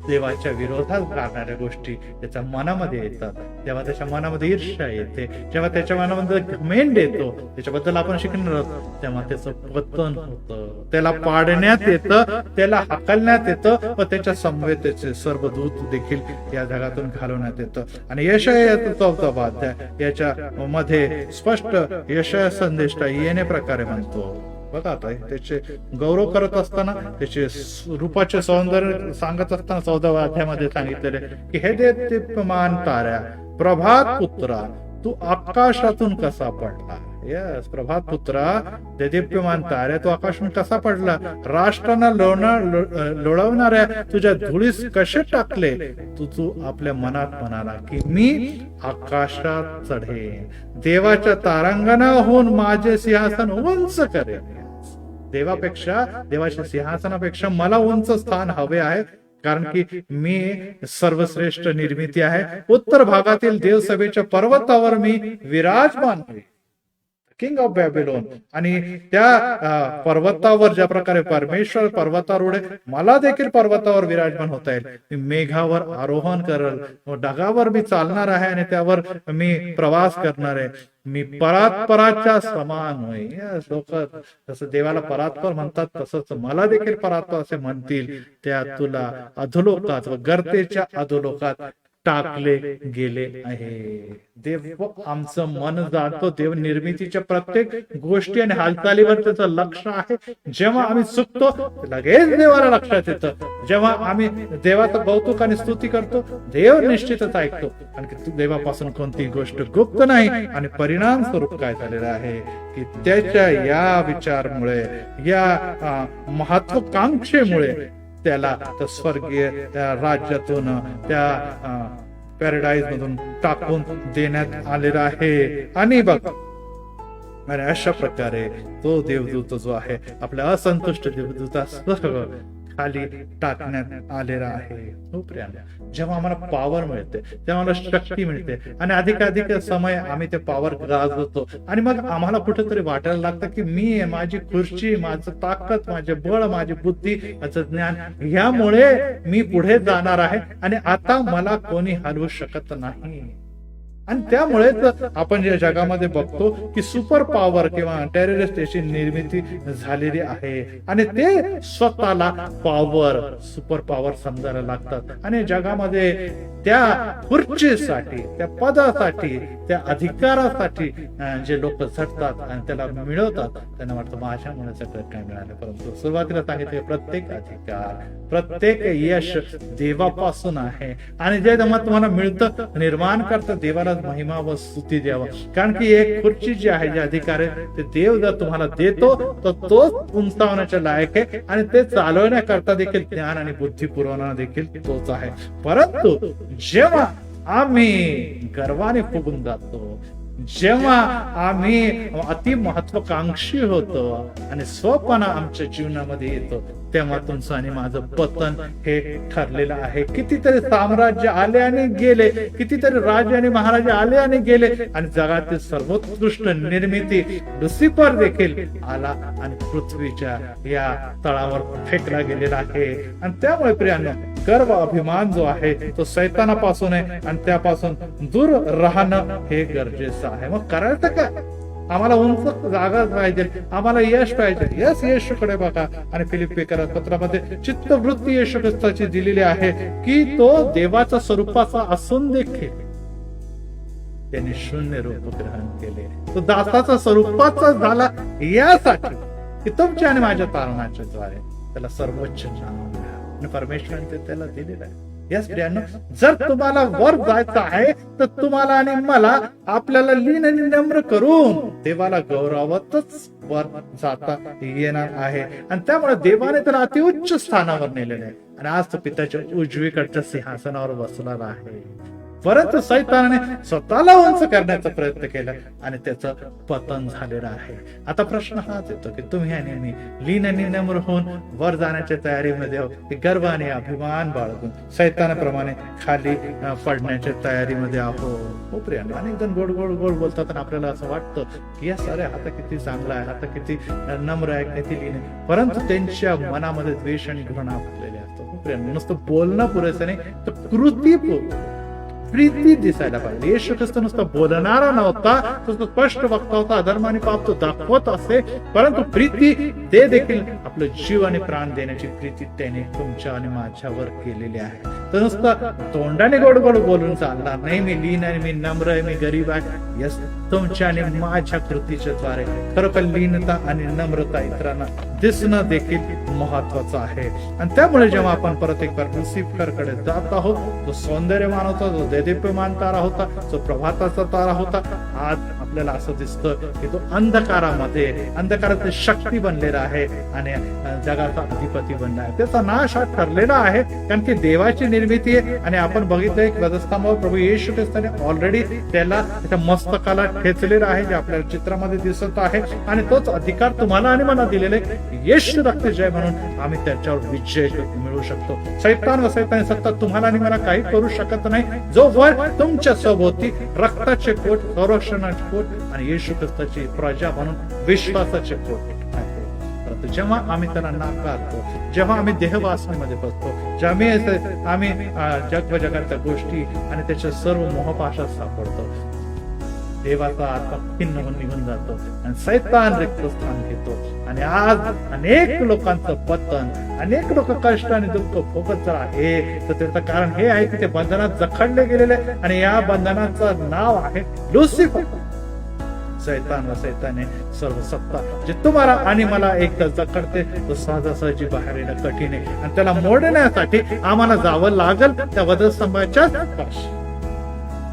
देवाच्या विरोधात करणाऱ्या गोष्टी त्याच्या मनामध्ये येतात, तेव्हा त्याच्या मनामध्ये ईर्ष्या येते, जेव्हा त्याच्या मनामध्ये घमेंड येतो, त्याच्याबद्दल आपण शिकणार आहोत, तेव्हा त्याचं पतन होतं, त्याला पाडण्यात येतं, त्याला हाकलण्यात येतं, व त्याच्या समवेत त्याचे सर्व दूत देखील या जगातून घालवण्यात येतं. आणि यशाया 14 अध्याय याच्या मध्ये स्पष्ट यशाया संदेष्टा येणे प्रकारे म्हणतो. बघा, आता त्याचे गौरव करत असताना, त्याचे रूपाचे सौंदर्य सांगत असताना 14व्या अध्यायामध्ये सांगितलेले की हे दीप्यमान ताऱ्या, प्रभात पुत्रा, तू आकाशातून कसा पडला. यस, प्रभात पुत्रा, दीप्यमान ताऱ्या, तू आकाशातून कसा पडला. राष्ट्रांना लोळवणाऱ्या तुझ्या धुळीस कसे टाकले. तू आपल्या मनात म्हणाला की मी आकाशात चढेन, देवाच्या तारांगणाहून माझे सिंहासन उंच करेन. देवापेक्षा, देवाच्या सिंहासनापेक्षा मला उंच स्थान हवे आहे, कारण की मी सर्वश्रेष्ठ निर्मिती आहे. उत्तर भागातील देवसभेच्या पर्वतावर मी विराजमान होईल, किंग ऑफ बॅबिलोन. आणि त्या पर्वतावर ज्या प्रकारे परमेश्वर पर्वतावर उडे, मला देखील पर्वतावर विराजमान होता येईल. मी मेघावर आरोहण करेल, ढगावर मी चालणार आहे आणि त्यावर मी प्रवास करणार आहे. मी परात्पराच्या समान होईल. लोक जसं देवाला परात्पर म्हणतात, तसंच मला देखील परात्पर असे म्हणतील. त्या तुला अधोलोकात व गर्तेच्या अधोलोकात टाकले गेले आहे. देव आमचं मन जाणतो. देव निर्मितीच्या प्रत्येक गोष्टी आणि हालचालीवर त्याचं लक्ष आहे. जेव्हा आम्ही चुकतो लगेच देवाला लक्षात येतं. जेव्हा आम्ही देवाचं कौतुक आणि स्तुती करतो, देव निश्चितच ऐकतो. आणि देवापासून कोणतीही गोष्ट गुप्त नाही. आणि परिणाम स्वरूप काय झालेलं आहे की त्याच्या या विचारमुळे, या महत्वाकांक्षेमुळे त्याला त्या स्वर्गीय राज्यातून, त्या पॅराडाईज मधून टाकून देण्यात आलेला आहे. आणि बघ, आणि अशा प्रकारे तो देवदूत जो आहे, आपल्या असंतुष्ट देवदूतासह खाली टाकण्यात आलेला आहे. जेव्हा आम्हाला पॉवर मिळते, तेव्हा आम्हाला शक्ती मिळते, आणि अधिकाधिक समय आम्ही ते पॉवर गाजवतो, आणि मग आम्हाला कुठेतरी वाटायला लागतं की मी, माझी खुर्ची, माझं ताकद, माझे बळ, माझी बुद्धी, माझं ज्ञान, ह्यामुळे मी पुढे जाणार आहे आणि आता मला कोणी हलवू शकत नाही. आणि त्यामुळेच आपण या जगामध्ये बघतो की सुपर पॉवर किंवा टेररिस्ट याची निर्मिती झालेली आहे. आणि ते स्वतःला पॉवर, सुपर पॉवर समजायला लागतात. आणि जगामध्ये त्या खुर्चीसाठी, त्या पदासाठी, त्या अधिकारासाठी जे लोक झटतात आणि त्याला मिळवतात, त्यांना वाटतं माझ्यामुळे सगळं काय मिळालं. परंतु सुरुवातीला सांगितले, प्रत्येक अधिकार, प्रत्येक यश देवापासून आहे. आणि जे जेव्हा तुम्हाला मिळतं, निर्माण करतं, देवाला महिमा व स्तुती द्यावा. कारण की एक खुर्ची जी आहे, जे अधिकार आहे, ते देव जर तुम्हाला देतो तर तोच उंचावण्याच्या लायक आहे. आणि ते चालवण्याकरता देखील ज्ञान आणि बुद्धी पुरवणं देखील तोच आहे. परंतु जेव्हा आम्ही गर्वाने फुगून जातो, जेव्हा आम्ही अति महत्वाकांक्षी होतो आणि स्वपणा आमच्या जीवनामध्ये येतो, तेव्हा तुमचं आणि माझं पतन हे ठरलेलं आहे. कितीतरी साम्राज्य आले आणि गेले, कितीतरी राजे आणि महाराजे आले आणि गेले, आणि जगातील सर्वोत्कृष्ट निर्मिती लुसिफर देखील आला आणि पृथ्वीच्या या तळावर फेकला गेलेला आहे. आणि त्यामुळे प्रियांनो, गर्व, अभिमान जो आहे तो सैतानापासून आहे, आणि त्यापासून दूर राहणं हे गरजेचं आहे. मग करायचं काय? आम्हाला उंच जागा पाहिजे, आम्हाला यश पाहिजे. यश येशूकडे बघा. आणि फिलिप्पीकर पत्रामध्ये चित्तवृत्ती येशू ख्रिस्ताची दिलेली आहे की तो देवाच्या स्वरूपाचा असून देखील त्याने शून्य रूप ग्रहण केले. तो दासाचा स्वरूपाचा झाला, यासाठी की तुमच्या आणि माझ्या तारणाच्या द्वारे त्याला सर्वोच्च नाव मिळालं. आणि परमेश्वराने त्याला दिलेलं आहे. यस प्रियांनो, जर तुम्हाला वर जायचं आहे तर तुम्हाला आणि मला आपल्याला लीन आणि नम्र करून देवाला गौरवतच वर जाता येणार आहे. आणि त्यामुळे देवाने तर अतिउच्च स्थानावर नेलेले आहे, आणि आज तो पित्याच्या उजवीकडच्या सिंहासनावर बसलेला आहे. परंतु सैतानाने स्वतःला उंच करण्याचा प्रयत्न केला आणि त्याचं पतन झालेलं आहे. आता प्रश्न हाच येतो की तुम्ही आणि मी लीन आणि नम्र होऊन वर जाण्याच्या तयारीमध्ये आहोत, की गर्व आणि अभिमान बाळगून सैतानाप्रमाणे खाली पडण्याच्या तयारीमध्ये आहोत? हो प्रियांनो, अनेक जण गोड गोड गोड बोलतात आणि आपल्याला असं वाटतं की यस, अरे आता किती चांगला आहे, आता किती नम्र आहे, किती लीन आहे. परंतु त्यांच्या मनामध्ये द्वेष आणि घृणा भरलेले असतात. हो प्रियांनो, नुसतं बोलणं पुरेसं नाही, तर कृती प्रीती दिसायला पाहिजे. येशू ख्रिस्त नुसतं बोलणारा नव्हता, तो स्पष्ट वक्ता होता. अधर्म आणि पाप तो दाखवत असे, परंतु प्रीती ते देखील आपलं जीव आणि प्राण देण्याची प्रीती त्याने तुमच्या आणि माझ्यावर केलेली आहे. तर नुसतं तोंडाने गोड गोड बोलून चालणार नाही. मी लीन आहे, मी नम्र आहे, मी गरीब आहे. यस, तुमच्या आणि माझ्या कृतीच्या द्वारे खरोखर लीनता आणि नम्रता इतरांना दिसणं देखील महत्वाचं आहे. आणि त्यामुळे जेव्हा आपण परत एक बार लुसिफरकडे जात आहोत, जो सौंदर्यमान होता, जो देदीप्यमान तारा होता, जो प्रभाताचा तारा होता, आज आपल्याला असं दिसतं की तो अंधकाराची शक्ती बनलेला आहे आणि जगाचा अधिपती बनला आहे. त्याचा नाश हा ठरलेला आहे, कारण की देवाची निर्मिती आहे. आणि आपण बघितलंय की वधस्तंभावर प्रभू येशू ख्रिस्ताने ऑलरेडी त्याला त्याच्या मस्तकाला ठेचलेला आहे, जे आपल्याला चित्रामध्ये दिसत आहे. आणि तोच अधिकार तुम्हाला आणि मला दिलेला आहे. येशू रक्त जय म्हणून आम्ही त्याच्यावर विजय मिळू शकतो. शैतान व शैतानी सत्ता तुम्हाला आणि मला काही करू शकत नाही, जो वर तुमच्या सभोवती रक्ताचे कोट, संरक्षणाचे कोट आणि येशू ख्रिस्ताची प्रजा म्हणून विश्वासाचे कोट आहे. परंतु जेव्हा आम्ही त्याला नाकारतो, जेव्हा आम्ही देहवासनेमध्ये बसतो, जेव्हा आम्ही जगाच्या गोष्टी आणि त्याच्या सर्व मोहपाशात सापडतो, देवाचा आत्मा खिन्न होऊन निघून जातो आणि शैतान रिक्त स्थान घेतो. आणि आज अनेक लोकांचं पतन, अनेक लोक कष्ट आणि दुःख भोगत आहे. तर त्याचं कारण हे आहे की ते बंधनात जखडले गेलेले, आणि या बंधनाचं नाव आहे लुसिफर. शैतान व शैताने सर्व सत्ता जे तुम्हाला आणि मला एकदा जखडते, तो सहजासहजी बाहेर येणं कठीण आहे. आणि त्याला मोडण्यासाठी आम्हाला जावं लागल त्या वधस्तंभाच्या पाशी,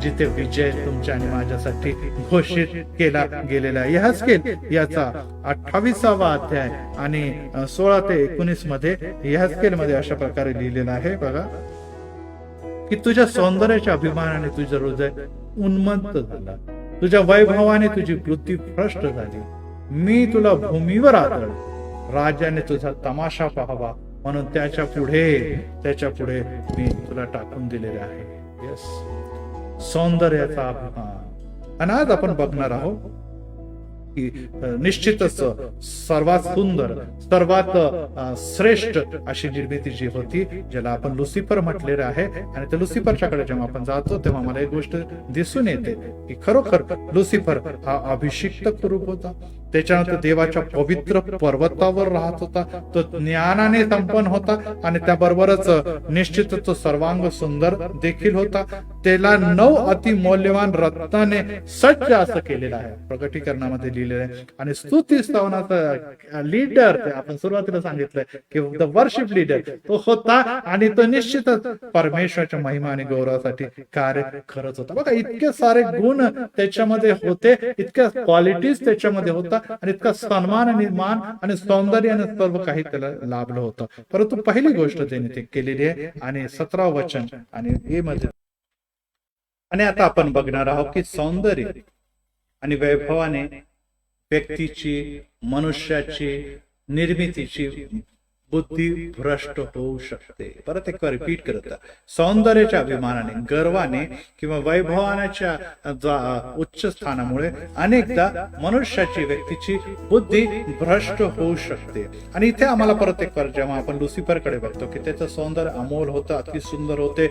जिथे विजय तुमच्या आणि माझ्यासाठी घोषित केला गेलेला आहे. यहेजकेल याचा 28वा अध्याय आणि 16 ते 19 मध्ये यहेजकेल मध्ये अशा प्रकारे लिहिलेलं आहे बघा, की तुझ्या सौंदर्याच्या अभिमानाने तुझं हृदय उन्मत्त झाला, तुझ्या वैभवाने तुझी बुद्धी भ्रष्ट झाली. मी तुला भूमीवर आदळ, राजाने तुझा तमाशा पाहावा म्हणून त्याच्या पुढे मी तुला टाकून दिलेले आहे. येस, सौंदर्याचा अभिमान. आणि आज आपण बघणार आहोत की निश्चितच सर्वात सुंदर, सर्वात श्रेष्ठ अशी निर्मिती जी होती, ज्याला आपण लुसिफर म्हटलेलं आहे. आणि त्या लुसिफरच्याकडे जेव्हा आपण जातो तेव्हा मला एक गोष्ट दिसून येते की खरोखर लुसिफर हा अभिषिक्त कुरूप होता. त्याच्यानंतर देवाच्या पवित्र पर्वतावर राहत होता, तो ज्ञानाने संपन्न होता आणि त्याबरोबरच निश्चितच तो सर्वांग सुंदर देखील होता. त्याला 9 अतिमौल्यवान रत्नाने सज्ज असं केलेलं आहे, प्रकटीकरणामध्ये लिहिलेलं आहे. आणि स्तुती स्तवनाचा लीडर, आपण सुरुवातीला सांगितलंय की द वर्शिप लीडर तो होता, आणि तो निश्चितच परमेश्वराच्या महिमा आणि गौरवासाठी कार्य करत होता. बघा, इतके सारे गुण त्याच्यामध्ये होते, इतक्या क्वालिटीज त्याच्यामध्ये होता, आणि इतका सन्मान आणि मान आणि सौंदर्य आणि सर्व काही त्याला लाभलं होतं. परंतु पहिली गोष्ट त्याने ते केलेली आहे, आणि 17 वचन आणि हे मध्ये. आणि आता आपण बघणार आहोत की सौंदर्य आणि वैभवाने व्यक्तीची, मनुष्याची, निर्मितीची बुद्धी भ्रष्ट होऊ शकते. परत एक रिपीट करत, सौंदर्याच्या अभिमानाने, गर्वाने किंवा वैभवानाच्या उच्च स्थानामुळे अनेकदा मनुष्याची, व्यक्तीची बुद्धी भ्रष्ट होऊ शकते. आणि इथे आम्हाला परत एक जेव्हा आपण लुसिफर कडे बघतो की त्याचं सौंदर्य अमोल होतं, अति सुंदर होते,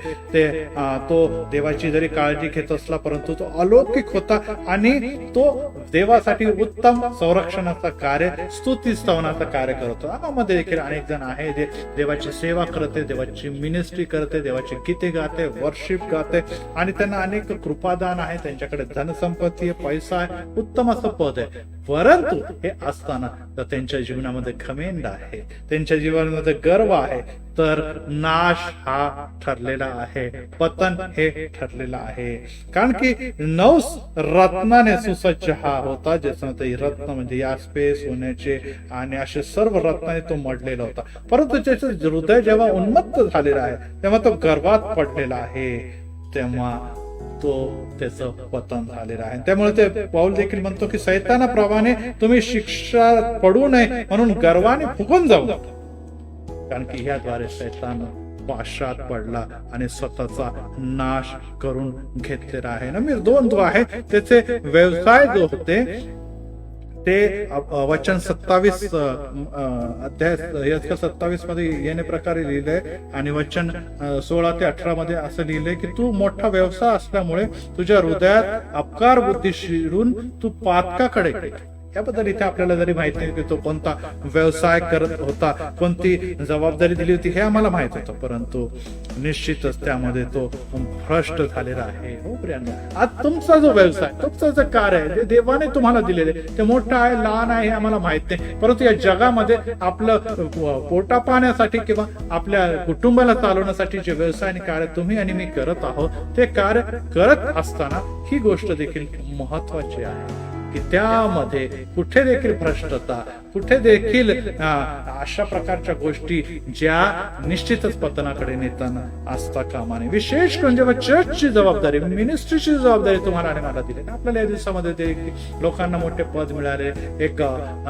तो देवाची जरी काळजी घेत असला परंतु तो अलौकिक होता, आणि तो देवासाठी उत्तम संरक्षणाचं कार्य, स्तुती स्तवनाचं कार्य करतो. आम्हाला देखील अनेक जण आहे जे देवाची सेवा करते, देवाची मिनिस्ट्री करते, देवाची गीते गाते, वर्शिप गाते, आणि त्यांना अनेक कृपादान आहे, त्यांच्याकडे धनसंपत्ती आहे, पैसा आहे, उत्तम असं पद आहे. परंतु हे असताना तर त्यांच्या जीवनामध्ये घमेंड आहे, त्यांच्या जीवनामध्ये गर्व आहे, तर नाश हा ठरलेला आहे, पतन हे ठरलेला आहे. कारण की 9 रत्नाने सुसज्ज हा होता, ज्याचं रत्न म्हणजे यास्पे, सोन्याचे आणि असे सर्व रत्नाने तो मडलेला होता. परंतु त्याचं हृदय जेव्हा उन्मत्त झालेला आहे, तेव्हा तो गर्वात पडलेला आहे, तेव्हा तो त्याचं पतन झालेलं आहे. त्यामुळे ते पाऊल देखील म्हणतो की शैतानाप्रमाणे तुम्ही शिक्षा पडू नये म्हणून गर्वाने फुगून जाऊ, कारण की ह्याद्वारे शैतान पाशात पडला आणि स्वतःचा नाश करून घेतलेला आहे. नंबर 2 आहे त्याचे व्यवसाय जो होते ते वचन 27 अध्याय 27 मध्ये येणे प्रकारे लिहिलंय, आणि वचन 16 ते 18 मध्ये असं लिहिलंय की तू मोठा व्यवसाय असल्यामुळे तुझ्या हृदयात अपकार बुद्धी शिरून तू पातकाकडे याबद्दल इथे आपल्याला जरी माहिती नाही की तो कोणता व्यवसाय करत होता, कोणती जबाबदारी दिली होती हे आम्हाला माहित होतं, परंतु निश्चितच त्यामध्ये तो भ्रष्ट झालेला आहे. हो प्रियांनो, आज तुमचा जो व्यवसाय, तुमचं जे कार्य आहे, जे देवाने तुम्हाला दिलेले, ते मोठं आहे लहान आहे हे आम्हाला माहित नाही, परंतु या जगामध्ये आपलं पोटा पाण्यासाठी किंवा आपल्या कुटुंबाला चालवण्यासाठी जे व्यवसाय आणि कार्य तुम्ही आणि मी करत आहोत, ते कार्य करत असताना ही गोष्ट देखील महत्वाची आहे की त्यामध्ये कुठे देखील भ्रष्टता, कुठे देखील अशा प्रकारच्या गोष्टी ज्या निश्चितच पतनाकडे नेताना असता कामा नये. विशेष म्हणजे चर्चची जबाबदारी, मिनिस्ट्रीची जबाबदारी तुम्हाला आणि मला दिली. आपल्याला या दिवसामध्ये ते लोकांना मोठे पद मिळाले, एक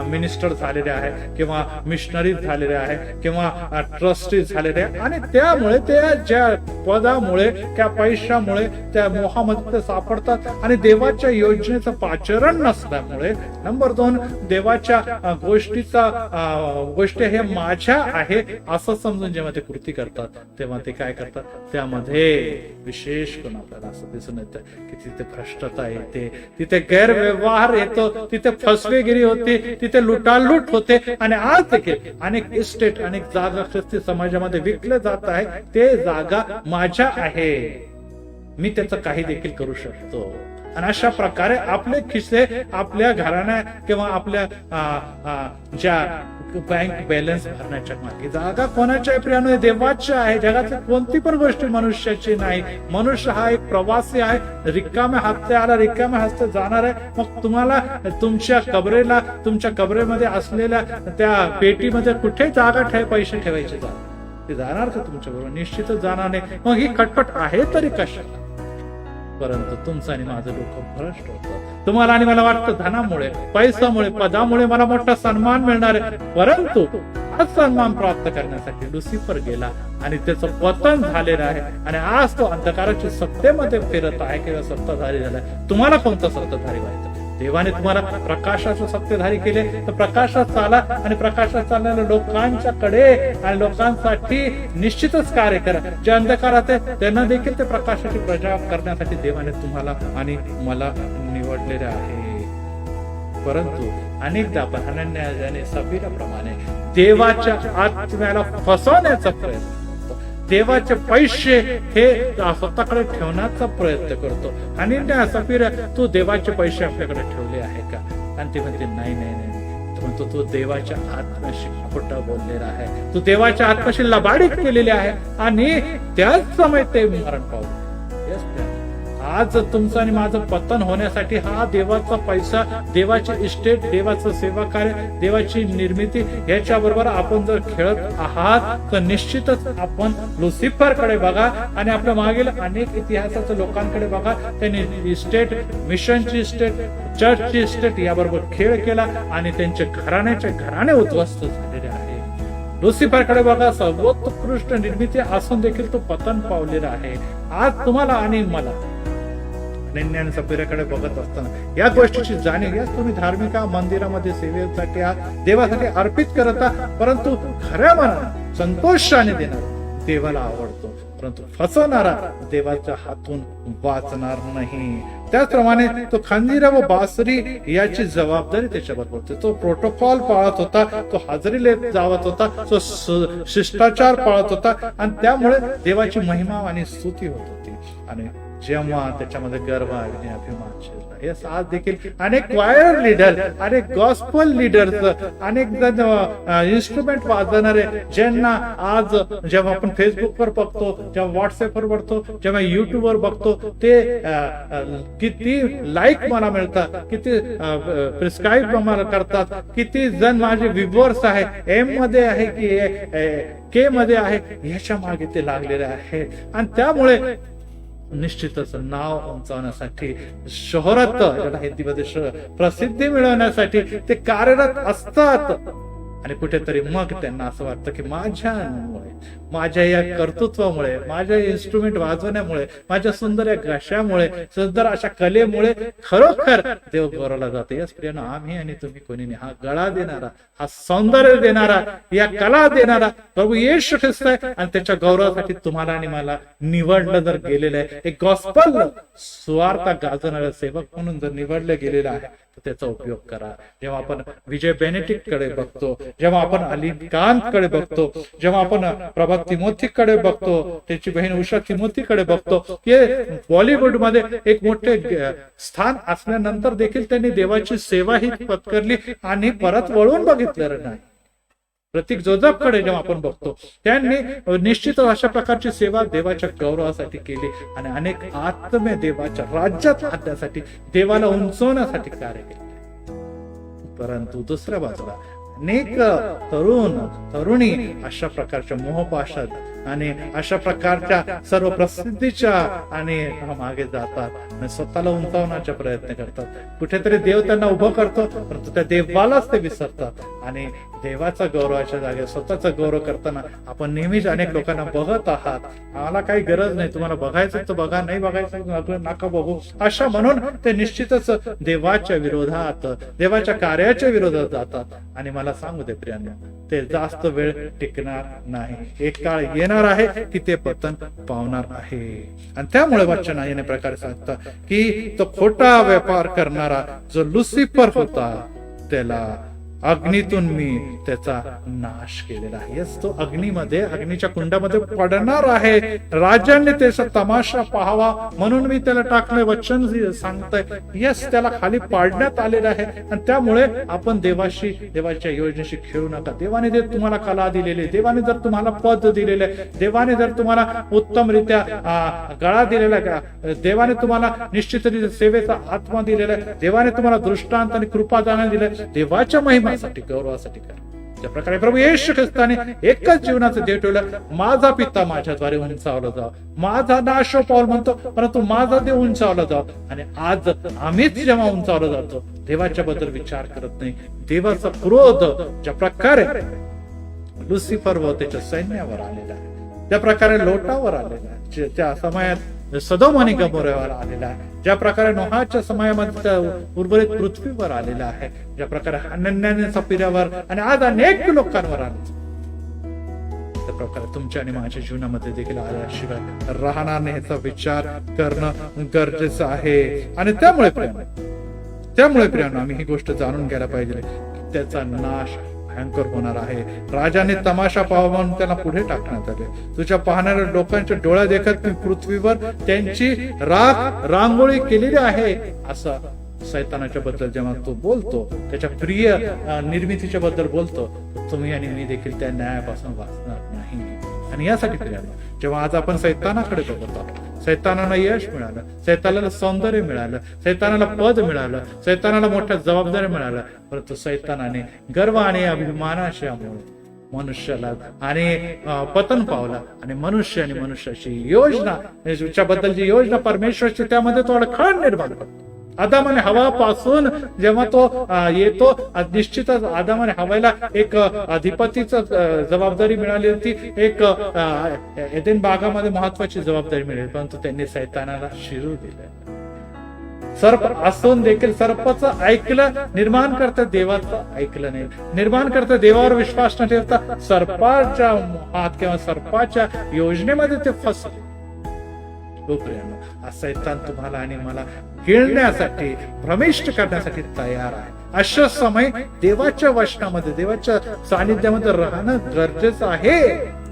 मिनिस्टर झालेले आहे किंवा मिशनरी झालेले आहे किंवा ट्रस्टी झालेले आहे, आणि त्यामुळे त्या ज्या पदामुळे, त्या पैशामुळे, त्या मोहामध्ये सापडतात आणि देवाच्या योजनेचं पाचरण नसल्यामुळे, नंबर 2, देवाच्या गोष्टी हे माझ्या आहे असं समजून जेव्हा ते कृती करतात, तेव्हा ते काय करतात, त्यामध्ये विशेष करून आपल्याला असं दिसून येतं की तिथे भ्रष्टता येते, तिथे गैरव्यवहार येतो, तिथे फसवेगिरी होते, तिथे लुटालूट होते, आणि आज देखील अनेक इस्टेट, अनेक जागा ख्रिस्ती समाजामध्ये विकले जात आहे. ते जागा माझ्या आहे, मी त्याचं काही देखील करू शकतो. आणि अशा प्रकारे आपले खिसे, आपल्या घराण्या किंवा आपल्या ज्या बँक बॅलन्स भरण्याच्या मागे जागा कोणाच्या प्रियानो, देवाच्या आहे. जगातली कोणती पण गोष्ट मनुष्याची नाही. मनुष्य हा एक प्रवासी आहे, रिकाम्या हाते आला, रिकाम्या हस्ते जाणार आहे. मग तुम्हाला तुमच्या कबरेला, तुमच्या कबरेमध्ये असलेल्या त्या पेटीमध्ये कुठे जागा पैसे ठेवायचे ते जाणार का तुमच्या बरोबर? निश्चितच जाणार नाही. मग ही खटपट आहे तरी कशाला? परंतु तुमचं आणि माझं डोकं भ्रष्ट होतं. तुम्हाला आणि मला वाटतं धनामुळे, पैशामुळे, पदामुळे मला मोठा सन्मान मिळणार आहे, परंतु हा सन्मान प्राप्त करण्यासाठी लुसिफर गेला आणि त्याचं पतन झालेलं आहे. आणि आज तो अंधकाराच्या सत्तेमध्ये फिरत आहे किंवा सत्ताधारी झालाय. तुम्हाला कोणता सत्ताधारी व्हायचं? देवाने तुम्हाला प्रकाशाचं सत्तेधारी केले, तर प्रकाशात चाला आणि प्रकाशात चालणाऱ्या लोकांच्याकडे आणि लोकांसाठी निश्चितच कार्य करा. जे अंधकारात आहे त्यांना देखील ते प्रकाशाची प्रजा करण्यासाठी देवाने तुम्हाला आणि मला निवडलेले आहे. परंतु अनेकदा आपण हनन्याह आणि सफीराप्रमाणे देवाच्या आत्म्याला फसवण्याचा प्रयत्न, देवाचे पैसे हे स्वतःकडे ठेवण्याचा प्रयत्न करतो. आणि सफीरा, तू देवाचे पैसे आपल्याकडे ठेवले आहे का? आणि ते म्हणते नाही नाही नाही. म्हणतो तू देवाच्या आत्म्याशी खोटं बोललेला आहे, तू देवाच्या आत्म्याशी लबाडीत केलेली आहे, आणि त्याच समय ते मरण पावले. आज तुमचं आणि माझं पतन होण्यासाठी हा देवाचा पैसा, देवाची इस्टेट, देवाचं सेवा कार्य, देवाची निर्मिती याच्याबरोबर आपण जर खेळत आहात तर निश्चितच आपण लुसिफर कडे बघा आणि आपल्या मागील अनेक इतिहासाच्या लोकांकडे बघा. त्यांनी इस्टेट, मिशनची इस्टेट, चर्चची इस्टेट याबरोबर खेळ केला आणि त्यांचे घराणे उद्ध्वस्त झालेले आहे. लुसिफरकडे बघा, सर्वोत्कृष्ट निर्मिती असून देखील तो पतन पावलेला आहे. आज तुम्हाला आणि मला हनन्याह आणि सफीराकडे बघत असताना या गोष्टीची जाणीव, या तुम्ही धार्मिक मंदिरामध्ये सेवेसाठी देवासाठी अर्पित करत आहात, परंतु खऱ्या मनात संतोषाने देणारा देवाला आवडतो, परंतु फसवणारा देवाच्या हातून वाचणार नाही. त्याचप्रमाणे तो खंजीर व बासरी याची जबाबदारी त्याच्यावर होती. तो प्रोटोकॉल पाळत होता, तो हजेरी जावत होता, तो शिष्टाचार पाळत होता, आणि त्यामुळे देवाची महिमा आणि स्तुती होत होती. आणि जेव्हा त्याच्यामध्ये गर्व आणि अभिमान शिरला, हे आज देखील अनेक क्वायर लीडर, अनेक गॉस्पल लीडर्स, अनेक जण इन्स्ट्रुमेंट वाजवणारे, ज्यांना आज जेव्हा आपण फेसबुकवर बघतो, जेव्हा व्हॉट्सअपवर बघतो, जेव्हा युट्यूबवर बघतो, ते किती लाईक मला मिळतात, किती प्रिस्क्राईब मला करतात, किती जण माझे व्ह्यूअर्स आहे, एम मध्ये आहे की के मध्ये आहे, ह्याच्या मागे ते लागलेले आहे. आणि त्यामुळे निश्चितच नाव उंचावण्यासाठी, शोहरत, ज्याला हिंदीमध्ये प्रसिद्धी मिळवण्यासाठी ते कार्यरत असतात. आणि कुठेतरी मग त्यांना असं वाटतं की माझ्यामुळे, माझ्या या कर्तृत्वामुळे, माझ्या इन्स्ट्रुमेंट वाजवण्यामुळे, माझ्या सुंदर या घशामुळे, सुंदर अशा कलेमुळे खरोखर देव गौरवला जाते. याच प्रियानो, आम्ही आणि तुम्ही कोणी नाही. हा गळा देणारा, हा सौंदर्य देणारा, या कला देणारा प्रभू येशू ख्रिस्त आहे. आणि त्याच्या गौरवासाठी तुम्हाला आणि मला निवडलं जर गेलेलं आहे, एक गॉस्पल सुवार्ता गाजवणारा सेवक म्हणून जर निवडलं गेलेलं आहे, तर त्याचा उपयोग करा. जेव्हा आपण विजय बेनेटिक कडे बघतो, जेव्हा आपण अली कांत कडे बघतो, जेव्हा आपण प्रभात तिमोथी कडे बघतो, त्याची बहीण उषा तिमोथी कडे बघतो, हे बॉलिवूडमध्ये एक मोठे स्थान असल्यानंतर देखील त्यांनी देवाची सेवा ही पत्करली आणि परत वळून बघितलेलं नाही. प्रतीक जोझफकडे जेव्हा आपण बघतो, त्यांनी निश्चित अशा प्रकारची सेवा देवाच्या गौरवासाठी केली आणि अनेक आत्मे देवाच्या राज्यात आणण्यासाठी, देवाला उंचवण्यासाठी कार्य केले. परंतु दुसऱ्या बाजूला अनेक तरुणी अशा प्रकारच्या मोहपाशात आणि अशा प्रकारच्या सर्व प्रसिद्धीच्या आणि मागे जातात आणि स्वतःला उंचावण्याचा प्रयत्न करतात. कुठेतरी देव त्यांना उभं करतो, परंतु त्या देवालाच ते विसरतात आणि देवाचा गौरवाच्या जागे स्वतःचा गौरव करताना आपण नेहमीच अनेक लोकांना बघत आहात. आम्हाला काही गरज नाही, तुम्हाला बघायचं तर बघा, नाही बघायचं नका बघू, अशा म्हणून ते निश्चितच देवाच्या विरोधात, देवाच्या कार्याच्या विरोधात जातात. आणि मला सांगू दे प्रियांनो, ते जास्त वेळ टिकणार नाही. एक काळ येणार आहे की ते पतन पावणार आहे. आणि त्यामुळे वचन याने प्रकारे सांगतात की तो खोटा व्यापार करणारा जो लुसिफर होता, त्याला अग्नीतून मी त्याचा नाश केलेला आहे. यस, तो अग्नीच्या कुंडामध्ये पडणार आहे. राजांनी त्याचा तमाशा पाहावा म्हणून मी त्याला टाकले. वचन सांगतंय, यस, त्याला खाली पाडण्यात आलेलं आहे. आणि त्यामुळे आपण देवाच्या योजनेशी खेळू नका. देवाने जर तुम्हाला कला दिलेली, देवाने जर तुम्हाला पद दिलेले, देवाने जर तुम्हाला उत्तमरित्या गळा दिलेला, देवाने तुम्हाला निश्चितरित्या सेवेचा आत्मा दिलेला, देवाने तुम्हाला दृष्टांत आणि कृपादान दिले, देवाच्या महिमा गौरवासाठी करा. त्या प्रकारे प्रभू येशू ख्रिस्ताने एकच जीवनाचं देव ठेवलं, माझा पिता माझ्याद्वारे उंचावला जाव. माझा नाश पाऊल म्हणतो, परंतु माझा देव उंचावला जाव. आणि आज आम्हीच जेव्हा उंचावला जातो, देवाच्या बद्दल विचार करत नाही. देवाचा क्रोध ज्या प्रकारे लुसिफर व त्याच्या सैन्यावर आलेला आहे, त्या प्रकारे लोटावर आलेला आहे, त्या समयात सदोम आणि गमोऱ्यावर आलेला आहे, ज्या प्रकारे नोहाच्या समयामध्ये उर्वरित पृथ्वीवर आलेला आहे, ज्या प्रकारे हनन्याने सफिरावर आणि आज अनेक लोकांवर आले, त्या प्रकारे तुमच्या आणि माझ्या जीवनामध्ये देखील आल्याशिवाय राहणार नाही. याचा विचार करणं गरजेचं आहे. आणि त्यामुळे प्रियांनो, आम्ही ही गोष्ट जाणून घ्यायला पाहिजे, त्याचा नाश भयंकर होणार आहे. राजाने तमाशा पाहावा म्हणून त्याला पुढे टाकण्यात आले. तुझ्या पाहणाऱ्या लोकांच्या डोळ्या देखत मी पृथ्वीवर त्यांची रांगोळी केलेली आहे, असं सैतानाच्या बद्दल जेव्हा तो बोलतो, त्याच्या प्रिय निर्मितीच्या बद्दल बोलतो, तुम्ही आणि मी देखील त्या न्यायापासून वाचणार नाही. आणि यासाठी प्रियांनो, जेव्हा आज आपण सैतानाकडे बघत आहोत, सैतानाला यश मिळालं, सैतानाला सौंदर्य मिळालं, सैतानाला पद मिळालं, सैतानाला मोठ्या जबाबदारी मिळाल्या, परंतु सैतानाने गर्व आणि अभिमानाच्या मनुष्याला आणि पतन पावला. आणि मनुष्य आणि मनुष्याची योजना, बद्दलची योजना परमेश्वरची, त्यामध्ये तो अडखळ निर्माण करतो. आदम आणि हवा पासून जेव्हा तो येतो, निश्चितच आदम आणि हवाला एक अधिपतीच जबाबदारी मिळाली होती, एक एदेन बागामध्ये महत्वाची जबाबदारी मिळाली, परंतु त्यांनी सैतानाला शिरू दिले. सर्प असून देखील सर्पाचं ऐकलं, निर्माण करता देवाचं ऐकलं नाही. निर्माण करता देवावर विश्वास न ठेवता सर्पाच्या हात किंवा सर्पाच्या योजनेमध्ये ते फसले. सैतान तुम्हाला आणि मला गिळण्यासाठी, भ्रमिष्ट करण्यासाठी तयार आहे. अशा समय देवाच्या वचनामध्ये, देवाच्या सानिध्यामध्ये राहणं गरजेचं आहे.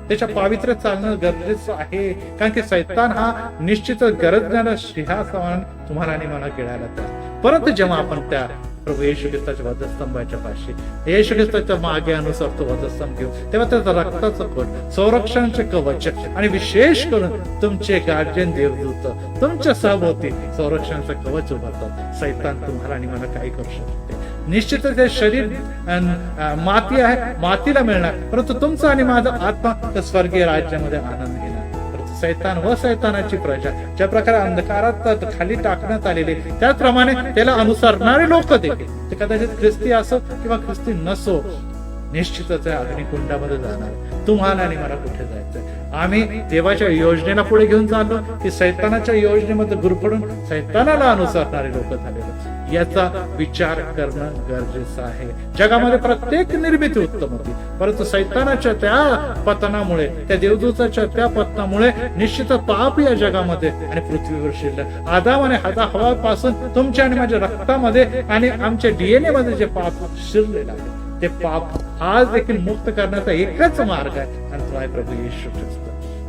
त्याच्या पावित्र्य चालणं गरजेचं आहे. कारण की सैतान हा निश्चितच गरजण्याला सिंहासन तुम्हाला आणि मला गिळायला तयार. परंतु जेव्हा आपण त्या प्रभू येशू ख्रिस्ताच्या वधस्तंभाच्या पाशी, येशू ख्रिस्ताच्या मागे अनुसार तो वधस्तंभ घेऊ, तेव्हा त्याचं रक्ताचं कोट, संरक्षणाचे कवच आणि विशेष करून तुमचे गार्जियन देवदूत तुमच्या सहभोवती संरक्षणाचं कवच उभारतात. सैतान तुम्हाला आणि मला काही करू शकते. निश्चितच हे शरीर माती आहे, मातीला मिळणार, परंतु तुमचा आणि माझा आत्मा त्या स्वर्गीय राज्यामध्ये आनंद घेणार. सैतान व सैतानाची प्रजा ज्या प्रकारे अंधकारात खाली टाकण्यात आलेले, त्याचप्रमाणे त्याला अनुसरणारे लोक देखील, ते कदाचित ख्रिस्ती असो किंवा ख्रिस्ती नसो, निश्चितच आहे अग्निकुंडामध्ये जाणार. तुम्हाला आणि मला कुठे जायचंय? आम्ही देवाच्या योजनेला पुढे घेऊन चाललो की सैतानाच्या योजनेमध्ये गुरफडून सैतानाला अनुसरणारे लोक झालेलो? याचा विचार करणं गरजेचं आहे. जगामध्ये प्रत्येक निर्मिती उत्तम होती, परंतु सैतानाच्या त्या पतनामुळे, त्या देवदूताच्या त्या पतनामुळे निश्चित पाप या जगामध्ये आणि पृथ्वीवर शिरलं. आदाम आणि हवा पासून तुमच्या आणि माझ्या रक्तामध्ये आणि आमच्या डीएनए मध्ये जे पाप शिरलेलं आहे, ते पाप आज देखील मुक्त करण्याचा एकच मार्ग आहे, आणि तो आहे प्रभू येशू ख्रिस्त.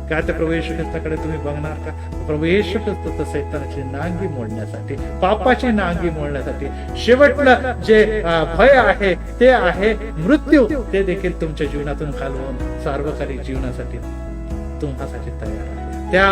काय ते प्रभू येशू ख्रिस्ताकडे तुम्ही बघणार का? प्रभू येशू ख्रिस्त तर सैतानाची नांगी मोडण्यासाठी, पापाची नांगी मोडण्यासाठी, शेवटला जे भय आहे ते आहे मृत्यू, ते देखील तुमच्या जीवनातून घालवून सार्वकालिक जीवनासाठी तुमच्यासाठी तयार आहे. त्या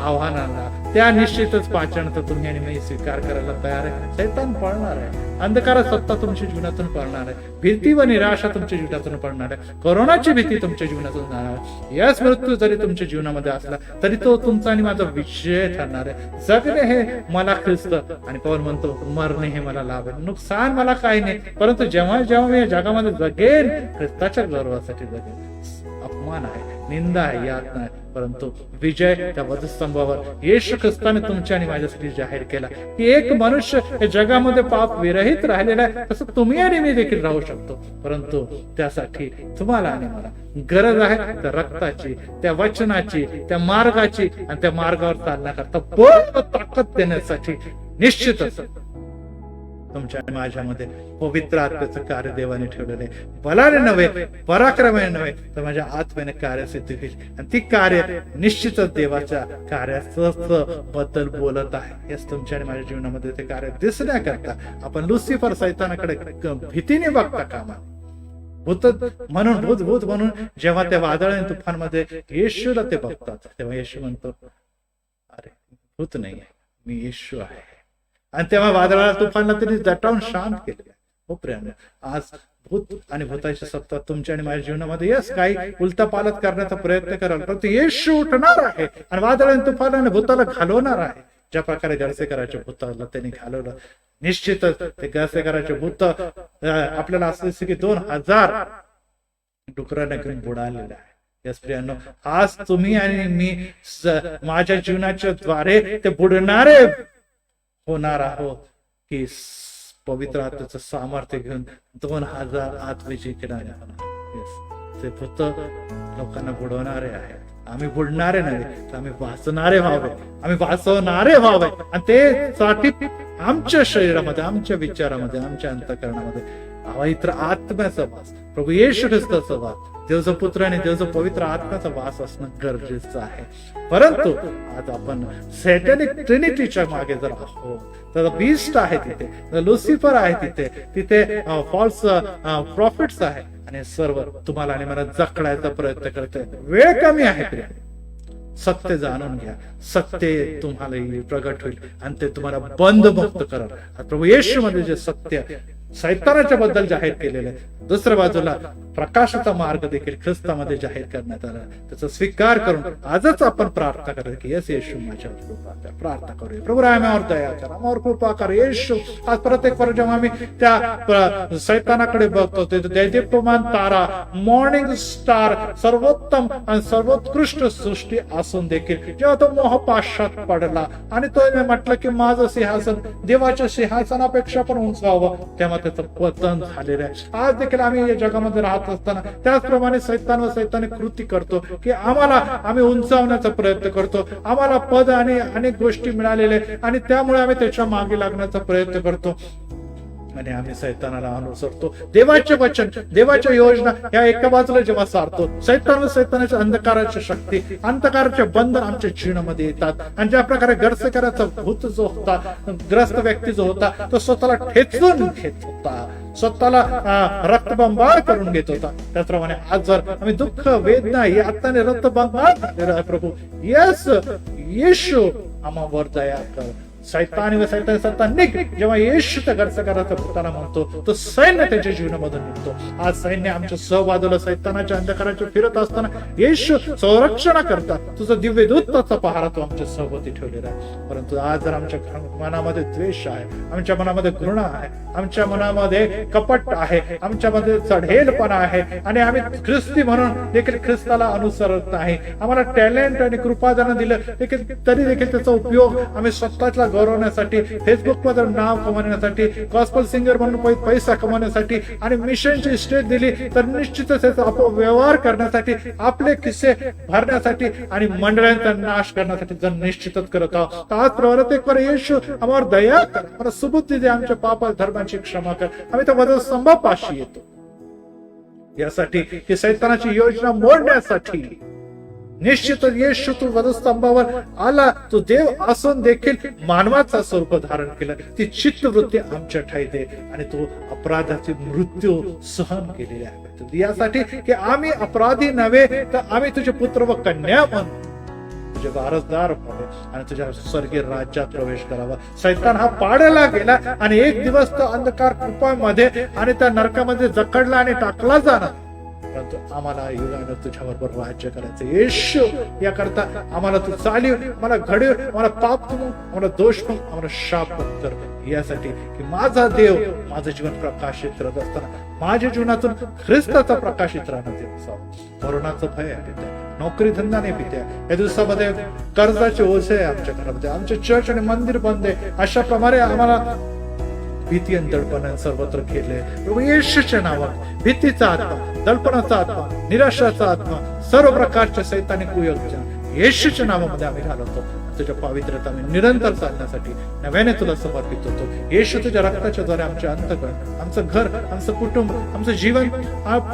आव्हानाला, त्या निश्चितच पाचनाचा तुम्ही आणि मी स्वीकार करायला तयार आहे. सैतान पळणार आहे, अंधकारात सत्ता तुमच्या जीवनातून पळणार आहे, भीती व निराशा तुमच्या जीवनातून पळणार आहे, कोरोनाची भीती तुमच्या जीवनातून जाणार आहे. याच मृत्यू जरी तुमच्या जीवनामध्ये असला तरी तो तुमचा आणि माझा विजय ठरणार आहे. जगणे हे मला ख्रिस्त, आणि पौल म्हणतो मरणे हे मला लाभ आहे. नुकसान मला काही नाही, परंतु जेव्हा जेव्हा मी या जगामध्ये जगेन, ख्रिस्ताच्या गौरवासाठी जगेन. अपमान आहे, निंदा आहे, यातना आहे, परंतु विजय त्या वधस्तंभावर येशू ख्रिस्ताने तुमच्या आणि माझ्यासाठी जाहीर केला की एक मनुष्य या जगामध्ये पाप विरहित राहिलेला आहे, तसं तुम्ही आणि मी देखील राहू शकतो. परंतु त्यासाठी तुम्हाला आणि मला गरज आहे त्या रक्ताची, त्या वचनाची, त्या मार्गाची, आणि त्या मार्गावर चालण्याकरता बळ व ताकद देण्यासाठी निश्चितच तुमच्या आणि माझ्यामध्ये पवित्र आत्म्याचं कार्य देवाने ठेवलेले. बलाने नव्हे, पराक्रमाने नव्हे, तर माझ्या आत्म्याने कार्य सिद्ध होईल, आणि ती कार्य निश्चितच देवाच्या कार्याचं बद्दल बोलत आहे. हेच तुमच्या आणि माझ्या जीवनामध्ये ते कार्य दिसण्याकरता आपण लुसिफर सैतानाकडे भीतीने बघता कामा. भूत म्हणून भूत म्हणून जेव्हा त्या वादळ आणि तुफानमध्ये येशूला ते बघतात, तेव्हा येशू म्हणतो अरे भूत नाही, मी येशू आहे. आणि तेव्हा वादळाला तुफानला तरी दटावून शांत केले. हो प्रियाने, आज भूत आणि भूताची सत्ता तुमच्या आणि माझ्या जीवनामध्ये यस काही उलटा पालट करण्याचा प्रयत्न कराल, परंतु येशू उठणार आहे आणि वादळ आणि तुफान आणि भूताला घालवणार आहे. ज्या प्रकारे गळसेकराच्या भूताला त्यांनी घालवलं, निश्चितच ते गळसेकराचे भूत आपल्याला असं दिसतं की 2000 डुकरांना घेऊन बुडालेलं आहे. यस प्रियानो, आज तुम्ही आणि मी माझ्या जीवनाच्या द्वारे ते बुडणारे होणार आहोत की पवित्र आत्म्याचं सामर्थ्य घेऊन 2000 आत्मेची किनारे होणार. ते भूत लोकांना बुडवणारे आहेत. आम्ही बुडणारे नाही, तर आम्ही वाचणारे व्हावे, आम्ही वाचवणारे व्हावे. आणि ते साठी आमच्या शरीरामध्ये, आमच्या विचारामध्ये, आमच्या अंतःकरणामध्ये पवित्र आत्म्याचा वास, प्रभू येशू ख्रिस्ताचा वास, देवचा पुत्र आणि देवचा पवित्र आत्म्याचा वास असणं गरजेचं आहे. परंतु आज आपण सॅटॅनिक ट्रिनिटीच्या मागे जर आहोत, तर बीस्ट आहे तिथे, लुसिफर आहे तिथे फॉल्स प्रॉफिट्स आहे, आणि सर्व तुम्हाला आणि मला जकडायचा प्रयत्न करते. वेळ कमी आहे प्रिय, सत्य जाणून घ्या, सत्य तुम्हाला प्रगट होईल आणि ते तुम्हाला बंधमुक्त करा. प्रभू येशू मध्ये जे सत्य सैतानाच्या बद्दल जाहीर केलेलं आहे, दुसऱ्या बाजूला प्रकाशाचा मार्ग देखील ख्रिस्तामध्ये जाहीर करण्यात आला. त्याचा स्वीकार करून आजच आपण प्रार्थना करूया की यस येशू माझ्यावर कृपा कर. प्रार्थना करूया, प्रभू आम्हावर दया कर, आम्हावर कृपा कर येशू. आज प्रत्येक वेळी जेव्हा आम्ही त्या सैतानाकडे बघतो, ते दैदीप्यमान तारा, मॉर्निंग स्टार, सर्वोत्तम आणि सर्वोत्कृष्ट सृष्टी असून देखील जेव्हा तो मोहपाशात पडला आणि तो म्हटलं की माझं सिंहासन देवाच्या सिंहासनापेक्षा पण उंच व्हावं, तेव्हा त्याचं पतन झालेलं आहे. आज देखील आम्ही या जगामध्ये राहत असताना त्याचप्रमाणे सैतानी कृती करतो की आम्ही उंचावण्याचा प्रयत्न करतो, आम्हाला पद आणि अनेक गोष्टी मिळालेल्या आणि त्यामुळे आम्ही त्याच्या मागे लागण्याचा प्रयत्न करतो आणि आम्ही सैतानाला अनुसरतो. देवाचे वचन, देवाच्या योजना या एका बाजूला जेव्हा सारतो, सैतानाच्या अंधकाराच्या शक्ती, अंधकाराचे बंधन आमच्या जीवनामध्ये येतात. आणि ज्या प्रकारे गरसेकराचा भूत जो होता, ग्रस्त व्यक्ती जो होता, तो स्वतःला ठेचून घेत होता, स्वतःला रक्तबंबाळ करून घेत होता, त्याचप्रमाणे आज जर आम्ही दुःख, वेदना यातनाने रक्तबंबाळ झालेला आहे, प्रभू यस येशू आम्हावर दया कर. सैतान व सैतान सत्ता निघ, जेव्हा येशू त्या घरचा भूताला म्हणतो, तो सैन्य त्यांच्या जीवनामधून निघतो. आज सैन्य आमच्या सहबाजूला सैतानाच्या अंधकाराच्या फिरत असताना येशू संरक्षण करतात. तुझं दिव्य दूताचा पहारा तो आमच्या सोबती ठेवलेला आहे. परंतु आज जर आमच्या मनामध्ये द्वेष आहे, आमच्या मनामध्ये घृणा आहे, आमच्या मनामध्ये कपट आहे, आमच्यामध्ये चढेलपणा आहे आणि आम्ही ख्रिस्ती म्हणून देखील ख्रिस्ताला अनुसरत नाही, आम्हाला टॅलेंट आणि कृपादान दिलं देखील तरी देखील त्याचा उपयोग आम्ही स्वतःला गौरवण्यासाठी, फेसबुक मध्ये नाव कमवण्यासाठी, गॉस्पल सिंगर म्हणून पैसा कमवण्यासाठी आणि मिशनची स्टेज दिली तर निश्चितच त्याचा अपव्यवहार करण्यासाठी, आपले किस्से भरण्यासाठी आणि मंडळांचा नाश करण्यासाठी जर निश्चितच करत आहोत. आज प्रत्येक येशू आम्हाला दया कर, आम्हाला सुबुद्धी दे, आमच्या पाप धर्माची क्षमा कर. आम्ही त्या वधस्तंभापाशी येतो यासाठी की सैतानाची योजना मोडण्यासाठी. निश्चितच येशू तू वधस्तंभावर आला, तू देव असून देखील मानवाचा स्वरूप धारण केलं. ती चित्तवृत्ती आमच्या ठाई दे आणि तू अपराधाची मृत्यू सहन केलेली आहे यासाठी की आम्ही अपराधी नव्हे तर आम्ही तुझे पुत्र व कन्या म्हणून तुझे वारसदार व्हावे आणि तुझ्या स्वर्गीय राज्यात प्रवेश करावा. सैतान हा पाडायला गेला आणि एक दिवस तो अंधकार कृपामध्ये आणि त्या नरकामध्ये जकडला आणि टाकला जाणार. परंतु आम्हाला युगानं तुझ्याबरोबर राज्य करायचं. येशू याकरता आम्हाला तू चालीव, मला घडीव, मला पाप तू, आम्हाला दोष पण, आम्हाला शाप कर यासाठी की माझा देव माझं जीवन प्रकाशित करत असताना माझ्या जीवनातून ख्रिस्ताचा प्रकाशित राहण्यात असावं. कोरोनाचं भय आहे तिथे, नोकरी धंदा नाही पित्या, या दिवसामध्ये कर्जाचे ओझे आहे आमच्या घरामध्ये, आमचे चर्च आणि मंदिर बंद आहे. अशा प्रमाणे आम्हाला भीती आणि दडपण सर्वत्र खेळले. प्रभू येशूच्या नावात भीतीचा आत्मा, दडपणाचा आत्मा, निराशाचा आत्मा, सर्व प्रकारच्या सैतानिक कुयोजना येशूच्या नावामध्ये आम्ही घालवतो. तुझ्या पवित्रता आम्ही निरंतर चालण्यासाठी नव्याने तुला समर्पित होतो. येशू तुझ्या रक्ताच्या द्वारे आमचे अंतःकरण, आमचं घर, आमचं कुटुंब, आमचं जीवन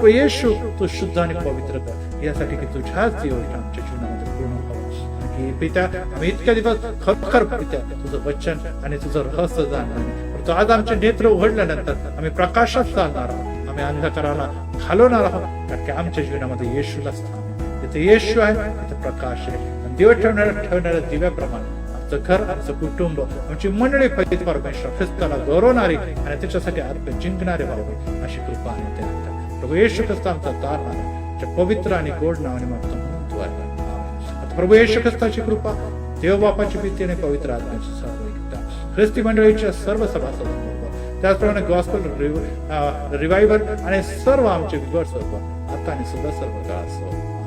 येशू तू शुद्ध आणि पवित्र कर यासाठी की तुझ्याच योजना आमच्या जीवनामध्ये पूर्ण व्हावं. की पित्या आम्ही इतक्या दिवस खरोखर पित्या तुझं वचन आणि तुझं रहस्य जाणणार. तो आज आमचे नेत्र उघडल्यानंतर आम्ही प्रकाशात चालणार आहोत, आम्ही अंधकाराला घालवणार आहोत. कारण की आमच्या जीवनामध्ये येशूला स्थान आहे. तिथे येशू आहे, तिथे प्रकाश आहे. आणि देव ठेवणाऱ्या दिव्याप्रमाणे आमचं घर, आमचं कुटुंब, आमची मंडळी फैत परमेश्वर ख्रिस्ताला गौरवणारी आणि त्याच्यासाठी अर्थ जिंकणारे व्हावे अशी कृपा आणि त्यानंतर प्रभू येशू ख्रिस्त आमचा तारणारा पवित्र आणि गोड नावाने मागतो म्हणून तू आहे. आता प्रभू येशू ख्रिस्ताची कृपा, देव बापाची भीती आणि पवित्र आत्म्याची सर्व ख्रिस्ती मंडळीच्या सर्व सभासदांबरोबर, त्याचप्रमाणे गॉस्पल रिवायव्हल आणि सर्व आमचे विद्वान सर्व आता आणि सुद्धा सर्व काळ असो.